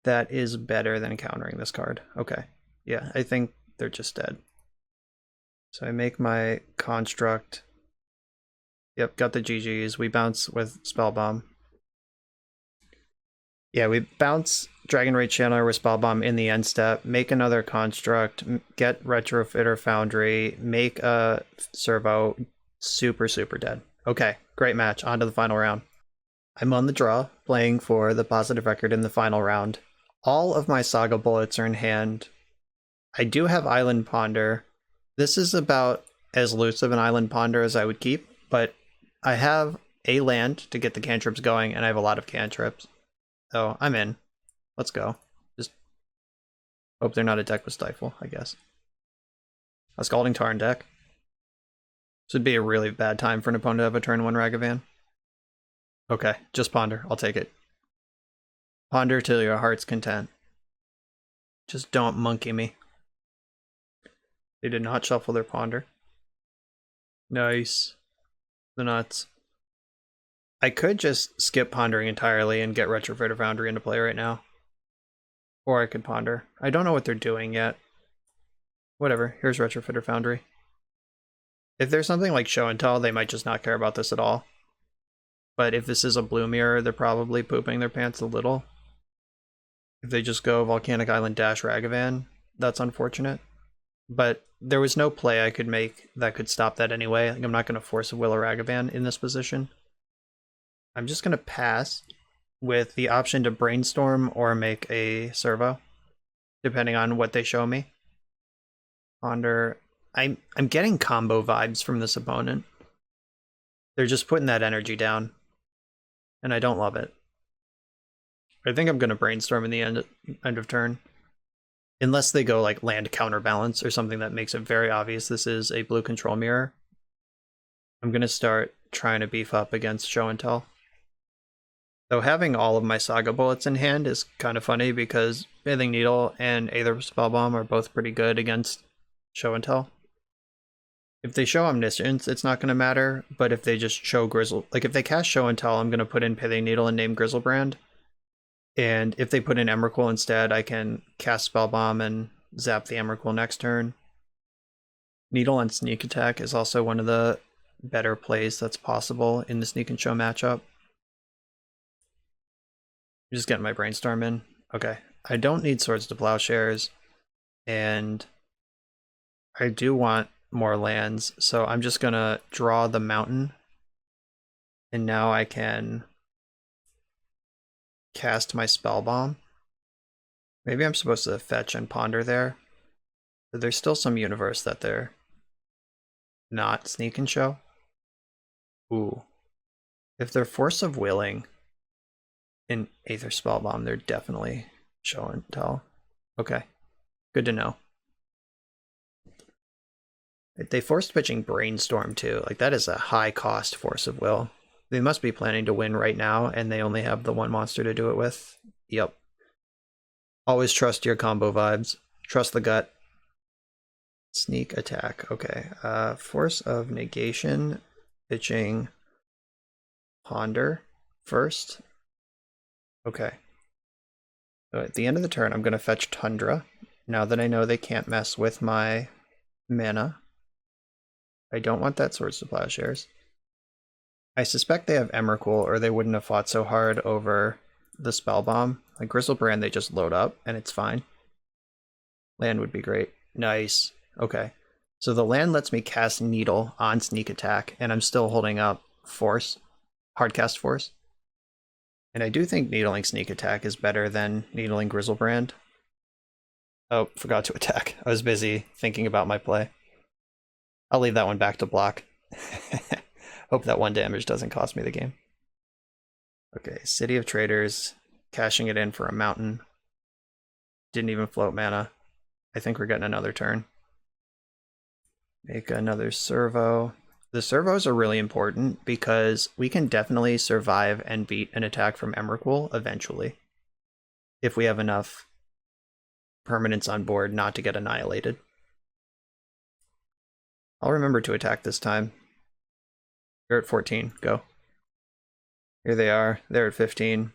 that is better than countering this card. Okay. Yeah, I think they're just dead. So I make my construct. Yep, got the GGs. We bounce with Spellbomb. Yeah, we bounce Dragon Rage Channeler with Spell Bomb in the end step, make another construct, get Retrofitter Foundry, make a servo, super dead. Okay, great match. On to the final round. I'm on the draw, playing for the positive record in the final round. All of my Saga bullets are in hand. I do have Island Ponder. This is about as loose of an Island Ponder as I would keep, but I have a land to get the cantrips going, and I have a lot of cantrips. So I'm in. Let's go. Just hope they're not a deck with Stifle, I guess. A Scalding Tarn deck. This would be a really bad time for an opponent to have a turn 1 Ragavan. Okay, just Ponder. I'll take it. Ponder till your heart's content. Just don't monkey me. They did not shuffle their Ponder. Nice. The nuts. I could just skip Pondering entirely and get Retrofitter Foundry into play right now. Or I could Ponder. I don't know what they're doing yet. Whatever, here's Retrofitter Foundry. If there's something like Show and Tell, they might just not care about this at all. But if this is a blue mirror, they're probably pooping their pants a little. If they just go Volcanic Island dash Ragavan, that's unfortunate. But there was no play I could make that could stop that anyway. Like, I'm not going to force a Will or Ragavan in this position. I'm just going to pass with the option to Brainstorm or make a servo, depending on what they show me. Ponder. I'm getting combo vibes from this opponent. They're just putting that energy down, and I don't love it. I think I'm going to Brainstorm in the end of turn. Unless they go like land counterbalance or something that makes it very obvious this is a blue control mirror. I'm going to start trying to beef up against Show and Tell. Though having all of my Saga bullets in hand is kind of funny because Bathing Needle and Aether Spellbomb are both pretty good against Show and Tell. If they show Omniscience, it's not going to matter, but if they just show Grizzle... Like, if they cast Show and Tell, I'm going to put in Pithing Needle and name Grizzlebrand. And if they put in Emrakul instead, I can cast Spellbomb and zap the Emrakul next turn. Needle and Sneak Attack is also one of the better plays that's possible in the Sneak and Show matchup. I'm just getting my Brainstorm in. Okay, I don't need Swords to Plowshares, and I do want more lands, so I'm just gonna draw the mountain, and now I can cast my Spellbomb. Maybe I'm supposed to fetch and Ponder there, but there's still some universe that they're not Sneak and Show. Ooh. If they're Force of Willing in Aether Spellbomb, they're definitely Show and Tell. Okay, good to know. They forced pitching Brainstorm too. Like, that is a high cost Force of Will. They must be planning to win right now, and they only have the one monster to do it with. Yep. Always trust your combo vibes. Trust the gut. Sneak Attack. Okay. Force of Negation. Pitching Ponder first. Okay. So at the end of the turn, I'm going to fetch Tundra. Now that I know they can't mess with my mana. I don't want that Swords to Plowshares. I suspect they have Emrakul, or they wouldn't have fought so hard over the Spellbomb. Like Grizzlebrand, they just load up, and it's fine. Land would be great. Nice. Okay. So the land lets me cast Needle on Sneak Attack, and I'm still holding up Force. Hardcast Force. And I do think Needling Sneak Attack is better than Needling Grizzlebrand. Oh, forgot to attack. I was busy thinking about my play. I'll leave that one back to block. Hope that 1 damage doesn't cost me the game. Okay, City of Traders, cashing it in for a mountain. Didn't even float mana. I think we're getting another turn. Make another servo. The servos are really important because we can definitely survive and beat an attack from Emrakul eventually. If we have enough permanents on board not to get annihilated. I'll remember to attack this time. You're at 14. Go. Here they are. They're at 15.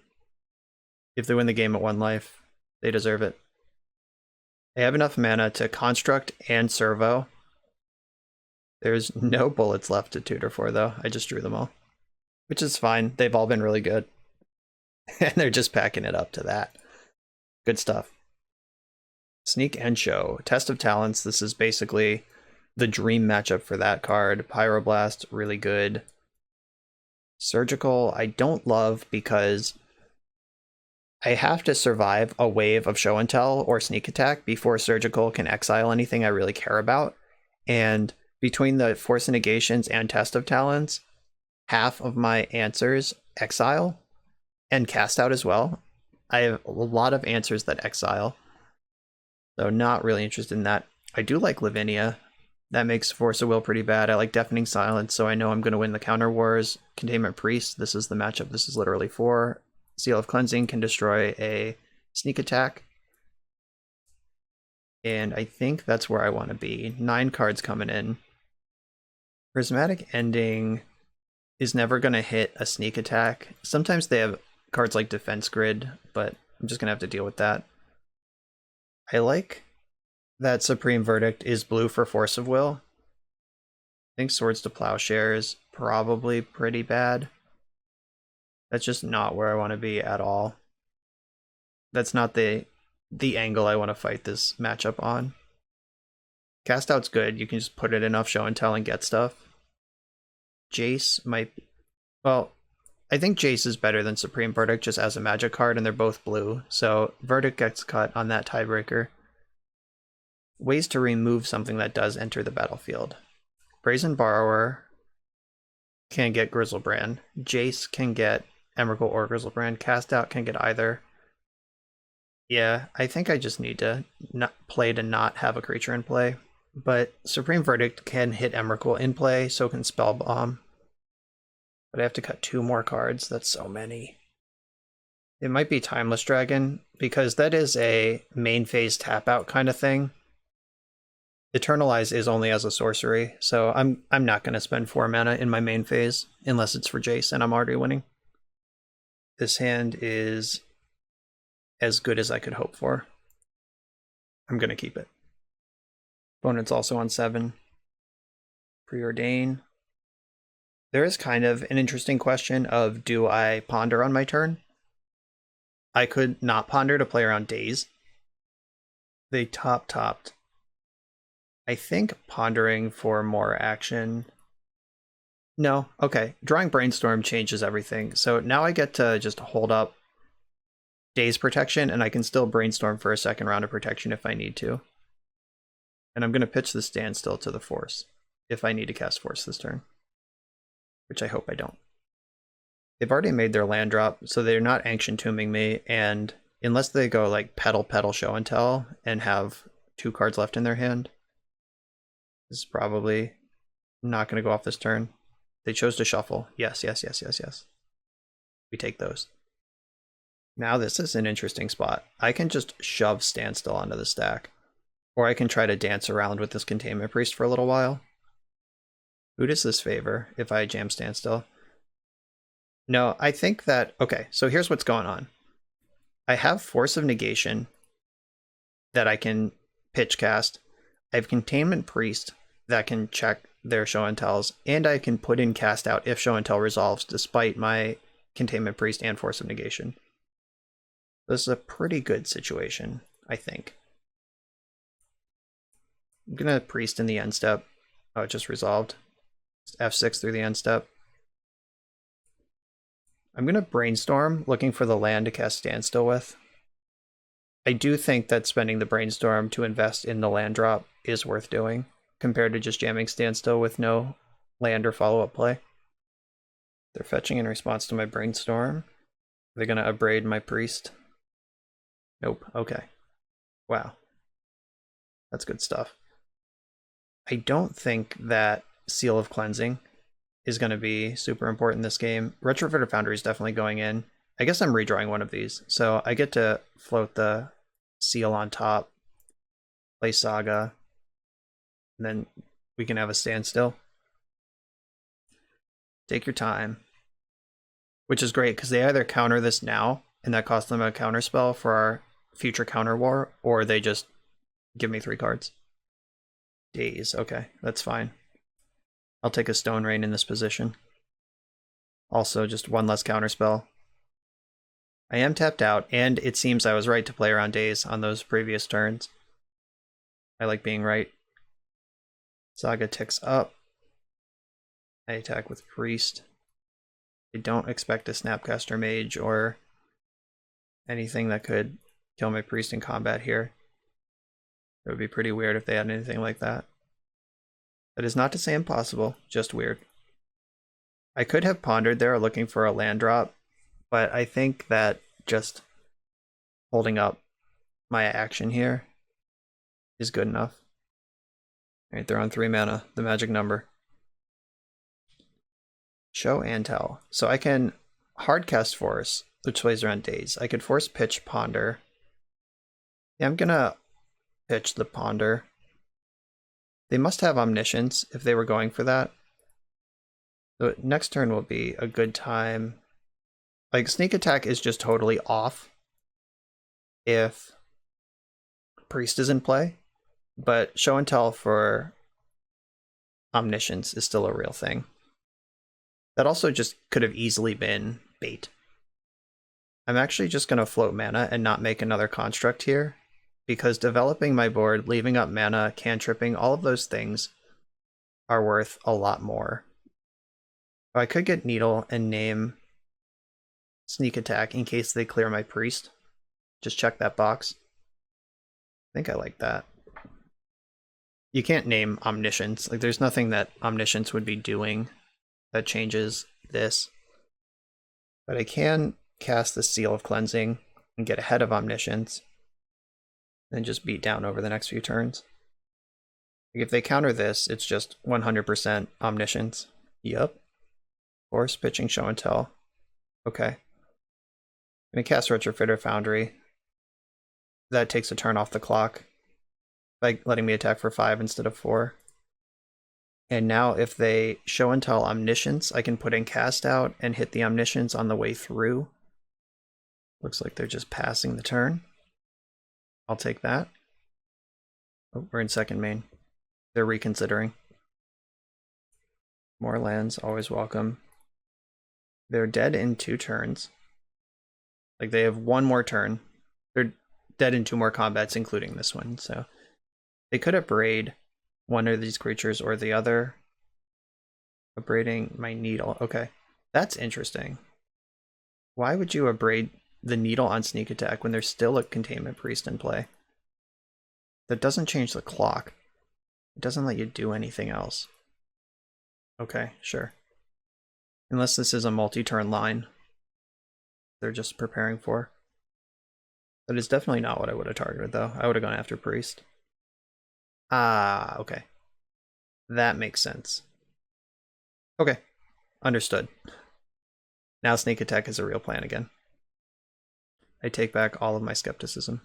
If they win the game at 1 life, they deserve it. They have enough mana to construct and servo. There's no bullets left to tutor for, though. I just drew them all. Which is fine. They've all been really good. And they're just packing it up to that. Good stuff. Sneak and Show. Test of Talents. This is basically the dream matchup for that card. Pyroblast, really good. Surgical, I don't love because I have to survive a wave of Show and Tell or Sneak Attack before Surgical can exile anything I really care about. And between the Force of Negations and Test of Talents, half of my answers exile and cast out as well. I have a lot of answers that exile, so not really interested in that. I do like Lavinia. That makes Force of Will pretty bad. I like Deafening Silence, so I know I'm going to win the Counter Wars. Containment Priest, this is the matchup this is literally for. Seal of Cleansing can destroy a Sneak Attack. And I think that's where I want to be. 9 cards coming in. Prismatic Ending is never going to hit a Sneak Attack. Sometimes they have cards like Defense Grid, but I'm just going to have to deal with that. I like that Supreme Verdict is blue for Force of Will. I think Swords to Plowshare is probably pretty bad. That's just not where I want to be at all. That's not the angle I want to fight this matchup on. Cast Out's good. You can just put it enough Show and Tell and get stuff. Jace might... Well, I think Jace is better than Supreme Verdict just as a magic card, and they're both blue. So Verdict gets cut on that tiebreaker. Ways to remove something that does enter the battlefield. Brazen Borrower can get Grizzlebrand. Jace can get Emrakul or Grizzlebrand. Cast Out can get either. Yeah, I think I just need to not play to not have a creature in play. But Supreme Verdict can hit Emrakul in play, so can Spell Bomb. But I have to cut 2 more cards. That's so many. It might be Timeless Dragon, because that is a main phase tap out kind of thing. Eternalize is only as a sorcery, so I'm not going to spend 4 mana in my main phase, unless it's for Jace and I'm already winning. This hand is as good as I could hope for. I'm going to keep it. Opponent's also on 7. Preordain. There is kind of an interesting question of, do I ponder on my turn? I could not ponder to play around Daze. They topped. I think pondering for more action. No, okay. Drawing Brainstorm changes everything. So now I get to just hold up Daze protection, and I can still Brainstorm for a second round of protection if I need to. And I'm going to pitch the Standstill to the Force if I need to cast Force this turn, which I hope I don't. They've already made their land drop, so they're not Ancient Tombing me, and unless they go like Petal, Show and Tell and have 2 cards left in their hand, this is probably not going to go off this turn. They chose to shuffle. Yes. We take those. Now this is an interesting spot. I can just shove Standstill onto the stack. Or I can try to dance around with this Containment Priest for a little while. Who does this favor if I jam Standstill? No, I think that... Okay, so here's what's going on. I have Force of Negation that I can pitch cast. I have Containment Priest that can check their Show and Tells, and I can put in Cast Out if Show and Tell resolves despite my Containment Priest and Force of Negation. This is a pretty good situation, I think. I'm gonna Priest in the end step. Oh, it just resolved. F6 through the end step. I'm gonna Brainstorm, looking for the land to cast Standstill with. I do think that spending the Brainstorm to invest in the land drop is worth doing, compared to just jamming Standstill with no land or follow-up play. They're fetching in response to my Brainstorm. They're gonna upbraid my Priest. Nope, okay. Wow. That's good stuff. I don't think that Seal of Cleansing is going to be super important in this game. Retrofitter Foundry is definitely going in. I guess I'm redrawing one of these, so I get to float the Seal on top, play Saga, and then we can have a Standstill. Take your time. Which is great, because they either counter this now, and that costs them a counter spell for our future counter war, or they just give me 3 cards. Daze, okay, that's fine. I'll take a Stone Rain in this position. Also, just 1 less counter spell. I am tapped out, and it seems I was right to play around Daze on those previous turns. I like being right. Saga ticks up. I attack with Priest. I don't expect a Snapcaster Mage or anything that could kill my Priest in combat here. It would be pretty weird if they had anything like that. That is not to say impossible, just weird. I could have pondered there looking for a land drop, but I think that just holding up my action here is good enough. Alright, they're on 3 mana, the magic number. Show and tell. So I can hardcast Force, which plays around Daze. I could force pitch Ponder. Yeah, I'm gonna pitch the Ponder. They must have Omniscience if they were going for that. So next turn will be a good time. Like, Sneak Attack is just totally off if Priest is in play, but Show and Tell for Omniscience is still a real thing. That also just could have easily been bait. I'm actually just going to float mana and not make another construct here, because developing my board, leaving up mana, cantripping, all of those things are worth a lot more. I could get Needle and name Sneak Attack in case they clear my Priest. Just check that box. I think I like that. You can't name Omniscience. Like, there's nothing that Omniscience would be doing that changes this. But I can cast the Seal of Cleansing and get ahead of Omniscience, and just beat down over the next few turns. Like, if they counter this, it's just 100% Omniscience. Yup. Force, pitching, Show and Tell. Okay. I'm gonna cast Retrofitter Foundry. That takes a turn off the clock, by letting me attack for 5 instead of 4. And now if they Show and Tell Omniscience, I can put in Cast Out and hit the Omniscience on the way through. Looks like they're just passing the turn. I'll take that. Oh, we're in second main. They're reconsidering. More lands, always welcome. They're dead in 2 turns. Like, they have 1 more turn. They're dead in 2 more combats, including this one, so they could abrade one of these creatures or the other. Abrading my Needle. Okay, that's interesting. Why would you abrade the Needle on Sneak Attack when there's still a Containment Priest in play? That doesn't change the clock. It doesn't let you do anything else. Okay, sure. Unless this is a multi-turn line they're just preparing for. That is definitely not what I would have targeted, though. I would have gone after Priest. Ah, okay. That makes sense. Okay, understood. Now Sneak Attack is a real plan again. I take back all of my skepticism.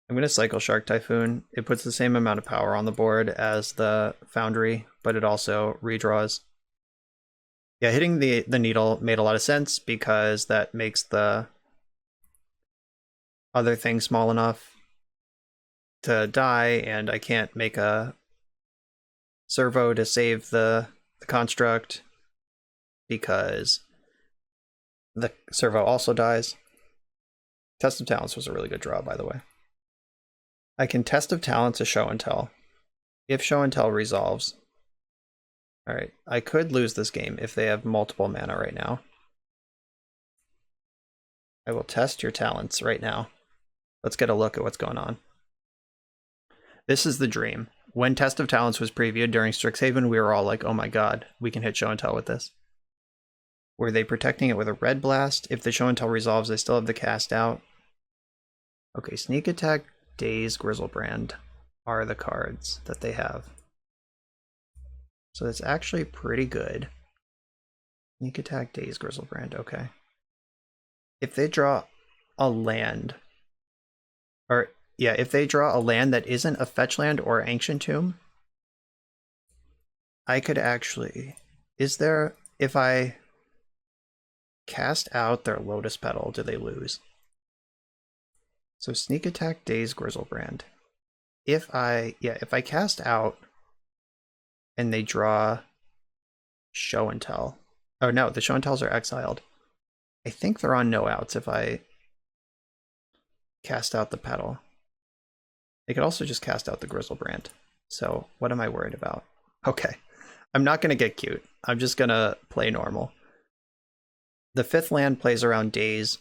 I'm going to cycle Shark Typhoon. It puts the same amount of power on the board as the Foundry, but it also redraws. Yeah, hitting the Needle made a lot of sense because that makes the other thing small enough to die, and I can't make a servo to save the construct because the servo also dies. Test of Talents was a really good draw, by the way. I can Test of Talents a Show and Tell. If Show and Tell resolves. Alright, I could lose this game if they have multiple mana right now. I will test your talents right now. Let's get a look at what's going on. This is the dream. When Test of Talents was previewed during Strixhaven, we were all like, oh my god, we can hit Show and Tell with this. Were they protecting it with a Red Blast? If the Show and Tell resolves, they still have the Cast Out. Okay, Sneak Attack, Daze, Grizzlebrand are the cards that they have. So that's actually pretty good. Sneak Attack, Daze, Grizzlebrand, okay. If they draw a land, or yeah, if they draw a land that isn't a fetch land or Ancient Tomb, I could actually, if I cast out their Lotus Petal, do they lose? So Sneak Attack, Daze, Grizzlebrand. If I cast out and they draw Show and Tell. Oh no, the Show and Tells are exiled. I think they're on no outs if I cast out the Petal. They could also just cast out the Grizzlebrand. So what am I worried about? Okay, I'm not going to get cute. I'm just going to play normal. The 5th land plays around Daze.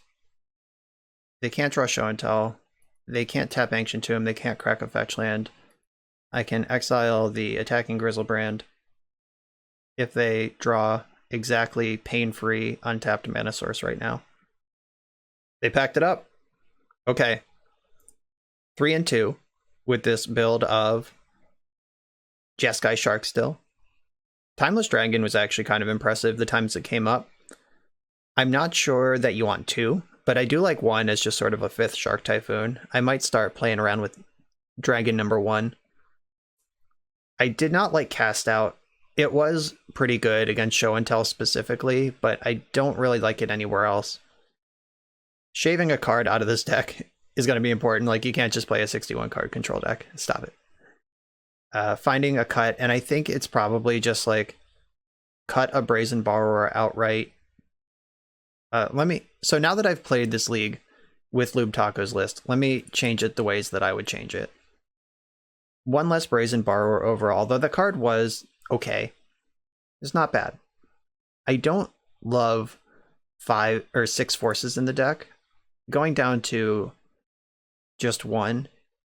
They can't draw Show and Tell. They can't tap Ancient Tomb. They can't crack a fetch land. I can exile the attacking Grizzlebrand. If they draw exactly pain-free untapped mana source right now. They packed it up. Okay. 3 and 2 with this build of Jeskai SharkStill. Timeless Dragon was actually kind of impressive the times it came up. I'm not sure that you want 2, but I do like 1 as just sort of a 5th Shark Typhoon. I might start playing around with Dragon number 1. I did not like Cast Out. It was pretty good against Show and Tell specifically, but I don't really like it anywhere else. Shaving a card out of this deck is going to be important. Like, you can't just play a 61 card control deck. Stop it. Finding a cut, and I think it's probably just like cut a Brazen Borrower outright. So now that I've played this league with Lube Taco's list, let me change it the ways that I would change it. 1 less Brazen Borrower overall, though the card was okay. It's not bad. I don't love 5 or 6 forces in the deck. Going down to just 1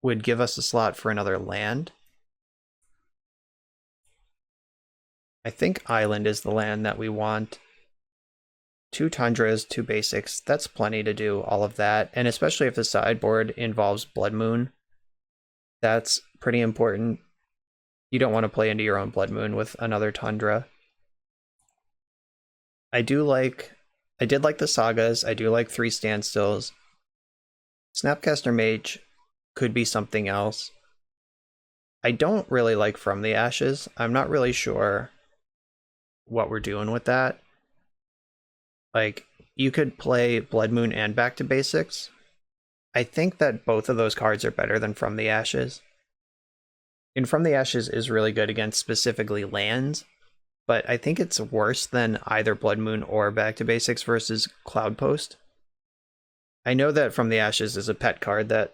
would give us a slot for another land. I think Island is the land that we want. 2 Tundras, 2 basics. That's plenty to do all of that. And especially if the sideboard involves Blood Moon, that's pretty important. You don't want to play into your own Blood Moon with another Tundra. I did like the Sagas. I do like 3 Standstills. Snapcaster Mage could be something else. I don't really like From the Ashes. I'm not really sure what we're doing with that. Like, you could play Blood Moon and Back to Basics. I think that both of those cards are better than From the Ashes. And From the Ashes is really good against specifically lands, but I think it's worse than either Blood Moon or Back to Basics versus Cloudpost. I know that From the Ashes is a pet card that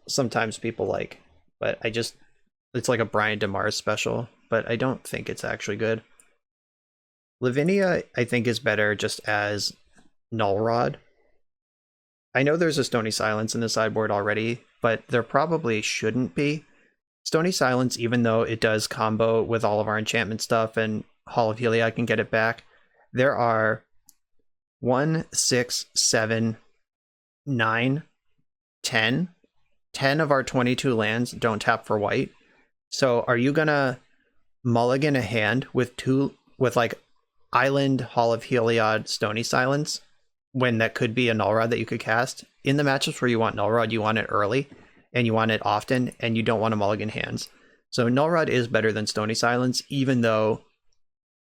sometimes people like, but it's like a Brian DeMars special, but I don't think it's actually good. Lavinia, I think, is better just as Null Rod. I know there's a Stony Silence in the sideboard already, but there probably shouldn't be. Stony Silence, even though it does combo with all of our enchantment stuff and Hall of Heliod can get it back, there are 1, 6, 7, 9, 10. 10 of our 22 lands don't tap for white. So are you gonna mulligan a hand with like Island, Hall of Heliod, Stony Silence, when that could be a Null Rod that you could cast? In the matchups where you want Null Rod, you want it early, and you want it often, and you don't want to mulligan hands. So Null Rod is better than Stony Silence, even though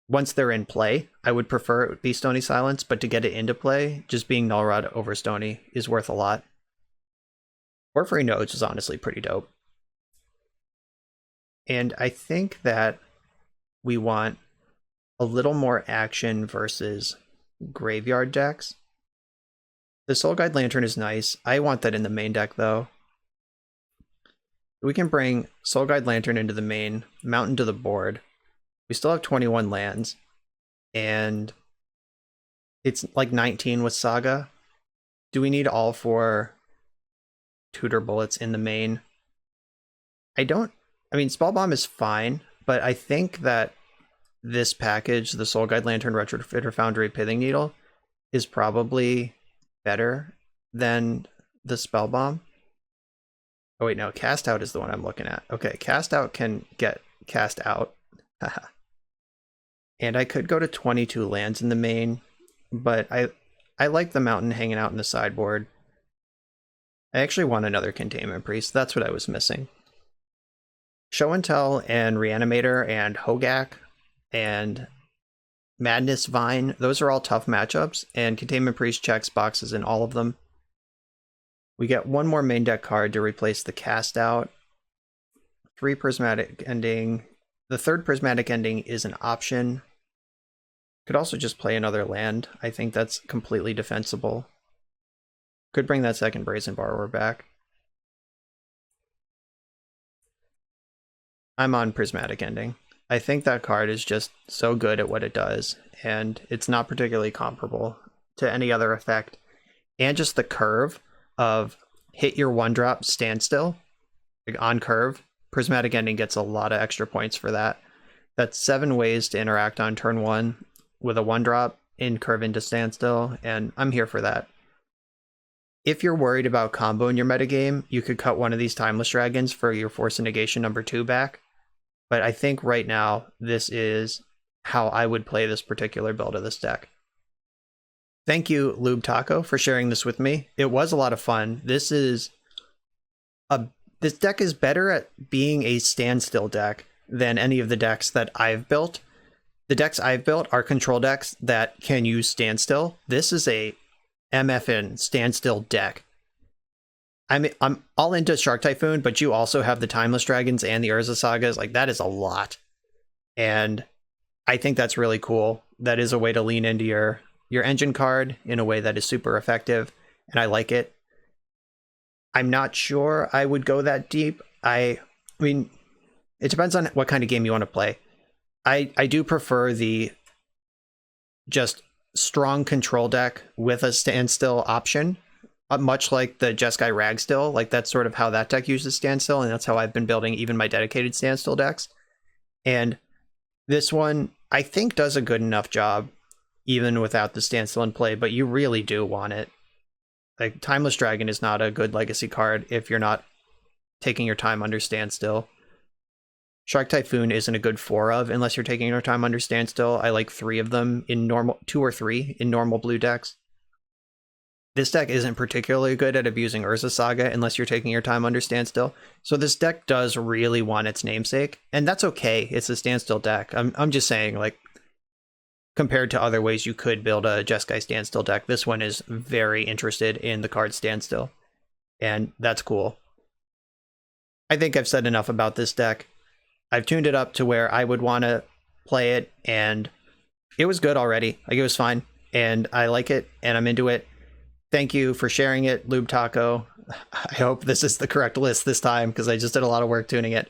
once they're in play, I would prefer it would be Stony Silence, but to get it into play, just being Null Rod over Stony is worth a lot. Porphyry Nodes is honestly pretty dope. And I think that we want a little more action versus graveyard decks. The Soul Guide Lantern is nice. I want that in the main deck, though. We can bring Soul Guide Lantern into the main, Mountain to the board. We still have 21 lands, and it's like 19 with Saga. Do we need all 4 Tutor Bullets in the main? I mean, Spellbomb is fine, but I think that this package, the Soul Guide Lantern, Retrofitter Foundry, Pithing Needle, is probably better than the Spellbomb. Oh wait, no, Cast Out is the one I'm looking at. Okay, Cast Out can get cast out. And I could go to 22 lands in the main, but I like the Mountain hanging out in the sideboard. I actually want another Containment Priest. That's what I was missing. Show and Tell and Reanimator and Hogak and Madness Vine, those are all tough matchups, and Containment Priest checks boxes in all of them. We get 1 more main deck card to replace the Cast Out. 3 Prismatic Ending. The 3rd Prismatic Ending is an option. Could also just play another land. I think that's completely defensible. Could bring that second Brazen Borrower back. I'm on Prismatic Ending. I think that card is just so good at what it does, and it's not particularly comparable to any other effect. And just the curve of hit your 1-drop standstill, like on curve. Prismatic Ending gets a lot of extra points for that. That's 7 ways to interact on turn 1 with a 1-drop in curve into standstill, and I'm here for that. If you're worried about combo in your metagame, you could cut one of these Timeless Dragons for your Force of Negation number 2 back. But I think right now, this is how I would play this particular build of this deck. Thank you, Lube Taco, for sharing this with me. It was a lot of fun. This deck is better at being a standstill deck than any of the decks that I've built. The decks I've built are control decks that can use standstill. This is a MFN standstill deck. I'm all into Shark Typhoon, but you also have the Timeless Dragons and the Urza Sagas. Like, that is a lot. And I think that's really cool. That is a way to lean into your engine card in a way that is super effective, and I like it. I'm not sure I would go that deep. I mean, it depends on what kind of game you want to play. I do prefer the just strong control deck with a standstill option, much like the Jeskai Ragstill. Like, that's sort of how that deck uses standstill, and that's how I've been building even my dedicated standstill decks. And this one, I think, does a good enough job even without the standstill in play, but you really do want it. Like, Timeless Dragon is not a good legacy card if you're not taking your time under standstill. Shark Typhoon isn't a good 4 of unless you're taking your time under standstill. I like 3 of them in normal, 2 or 3 in normal blue decks. This deck isn't particularly good at abusing Urza Saga unless you're taking your time under standstill. So this deck does really want its namesake, and that's okay. It's a standstill deck. I'm just saying, like, compared to other ways you could build a Jeskai standstill deck, this one is very interested in the card standstill, and that's cool. I think I've said enough about this deck. I've tuned it up to where I would want to play it, and it was good already. Like, it was fine, and I like it, and I'm into it. Thank you for sharing it, Lube Taco. I hope this is the correct list this time, because I just did a lot of work tuning it.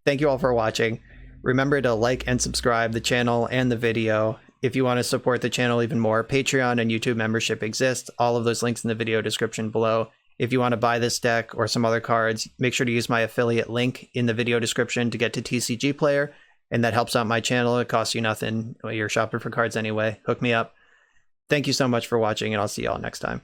Thank you all for watching. Remember to like and subscribe the channel and the video. If you want to support the channel even more, Patreon and YouTube membership exist. All of those links in the video description below. If you want to buy this deck or some other cards, make sure to use my affiliate link in the video description to get to TCG Player, and that helps out my channel. It costs you nothing. You're shopping for cards anyway. Hook me up. Thank you so much for watching, and I'll see y'all next time.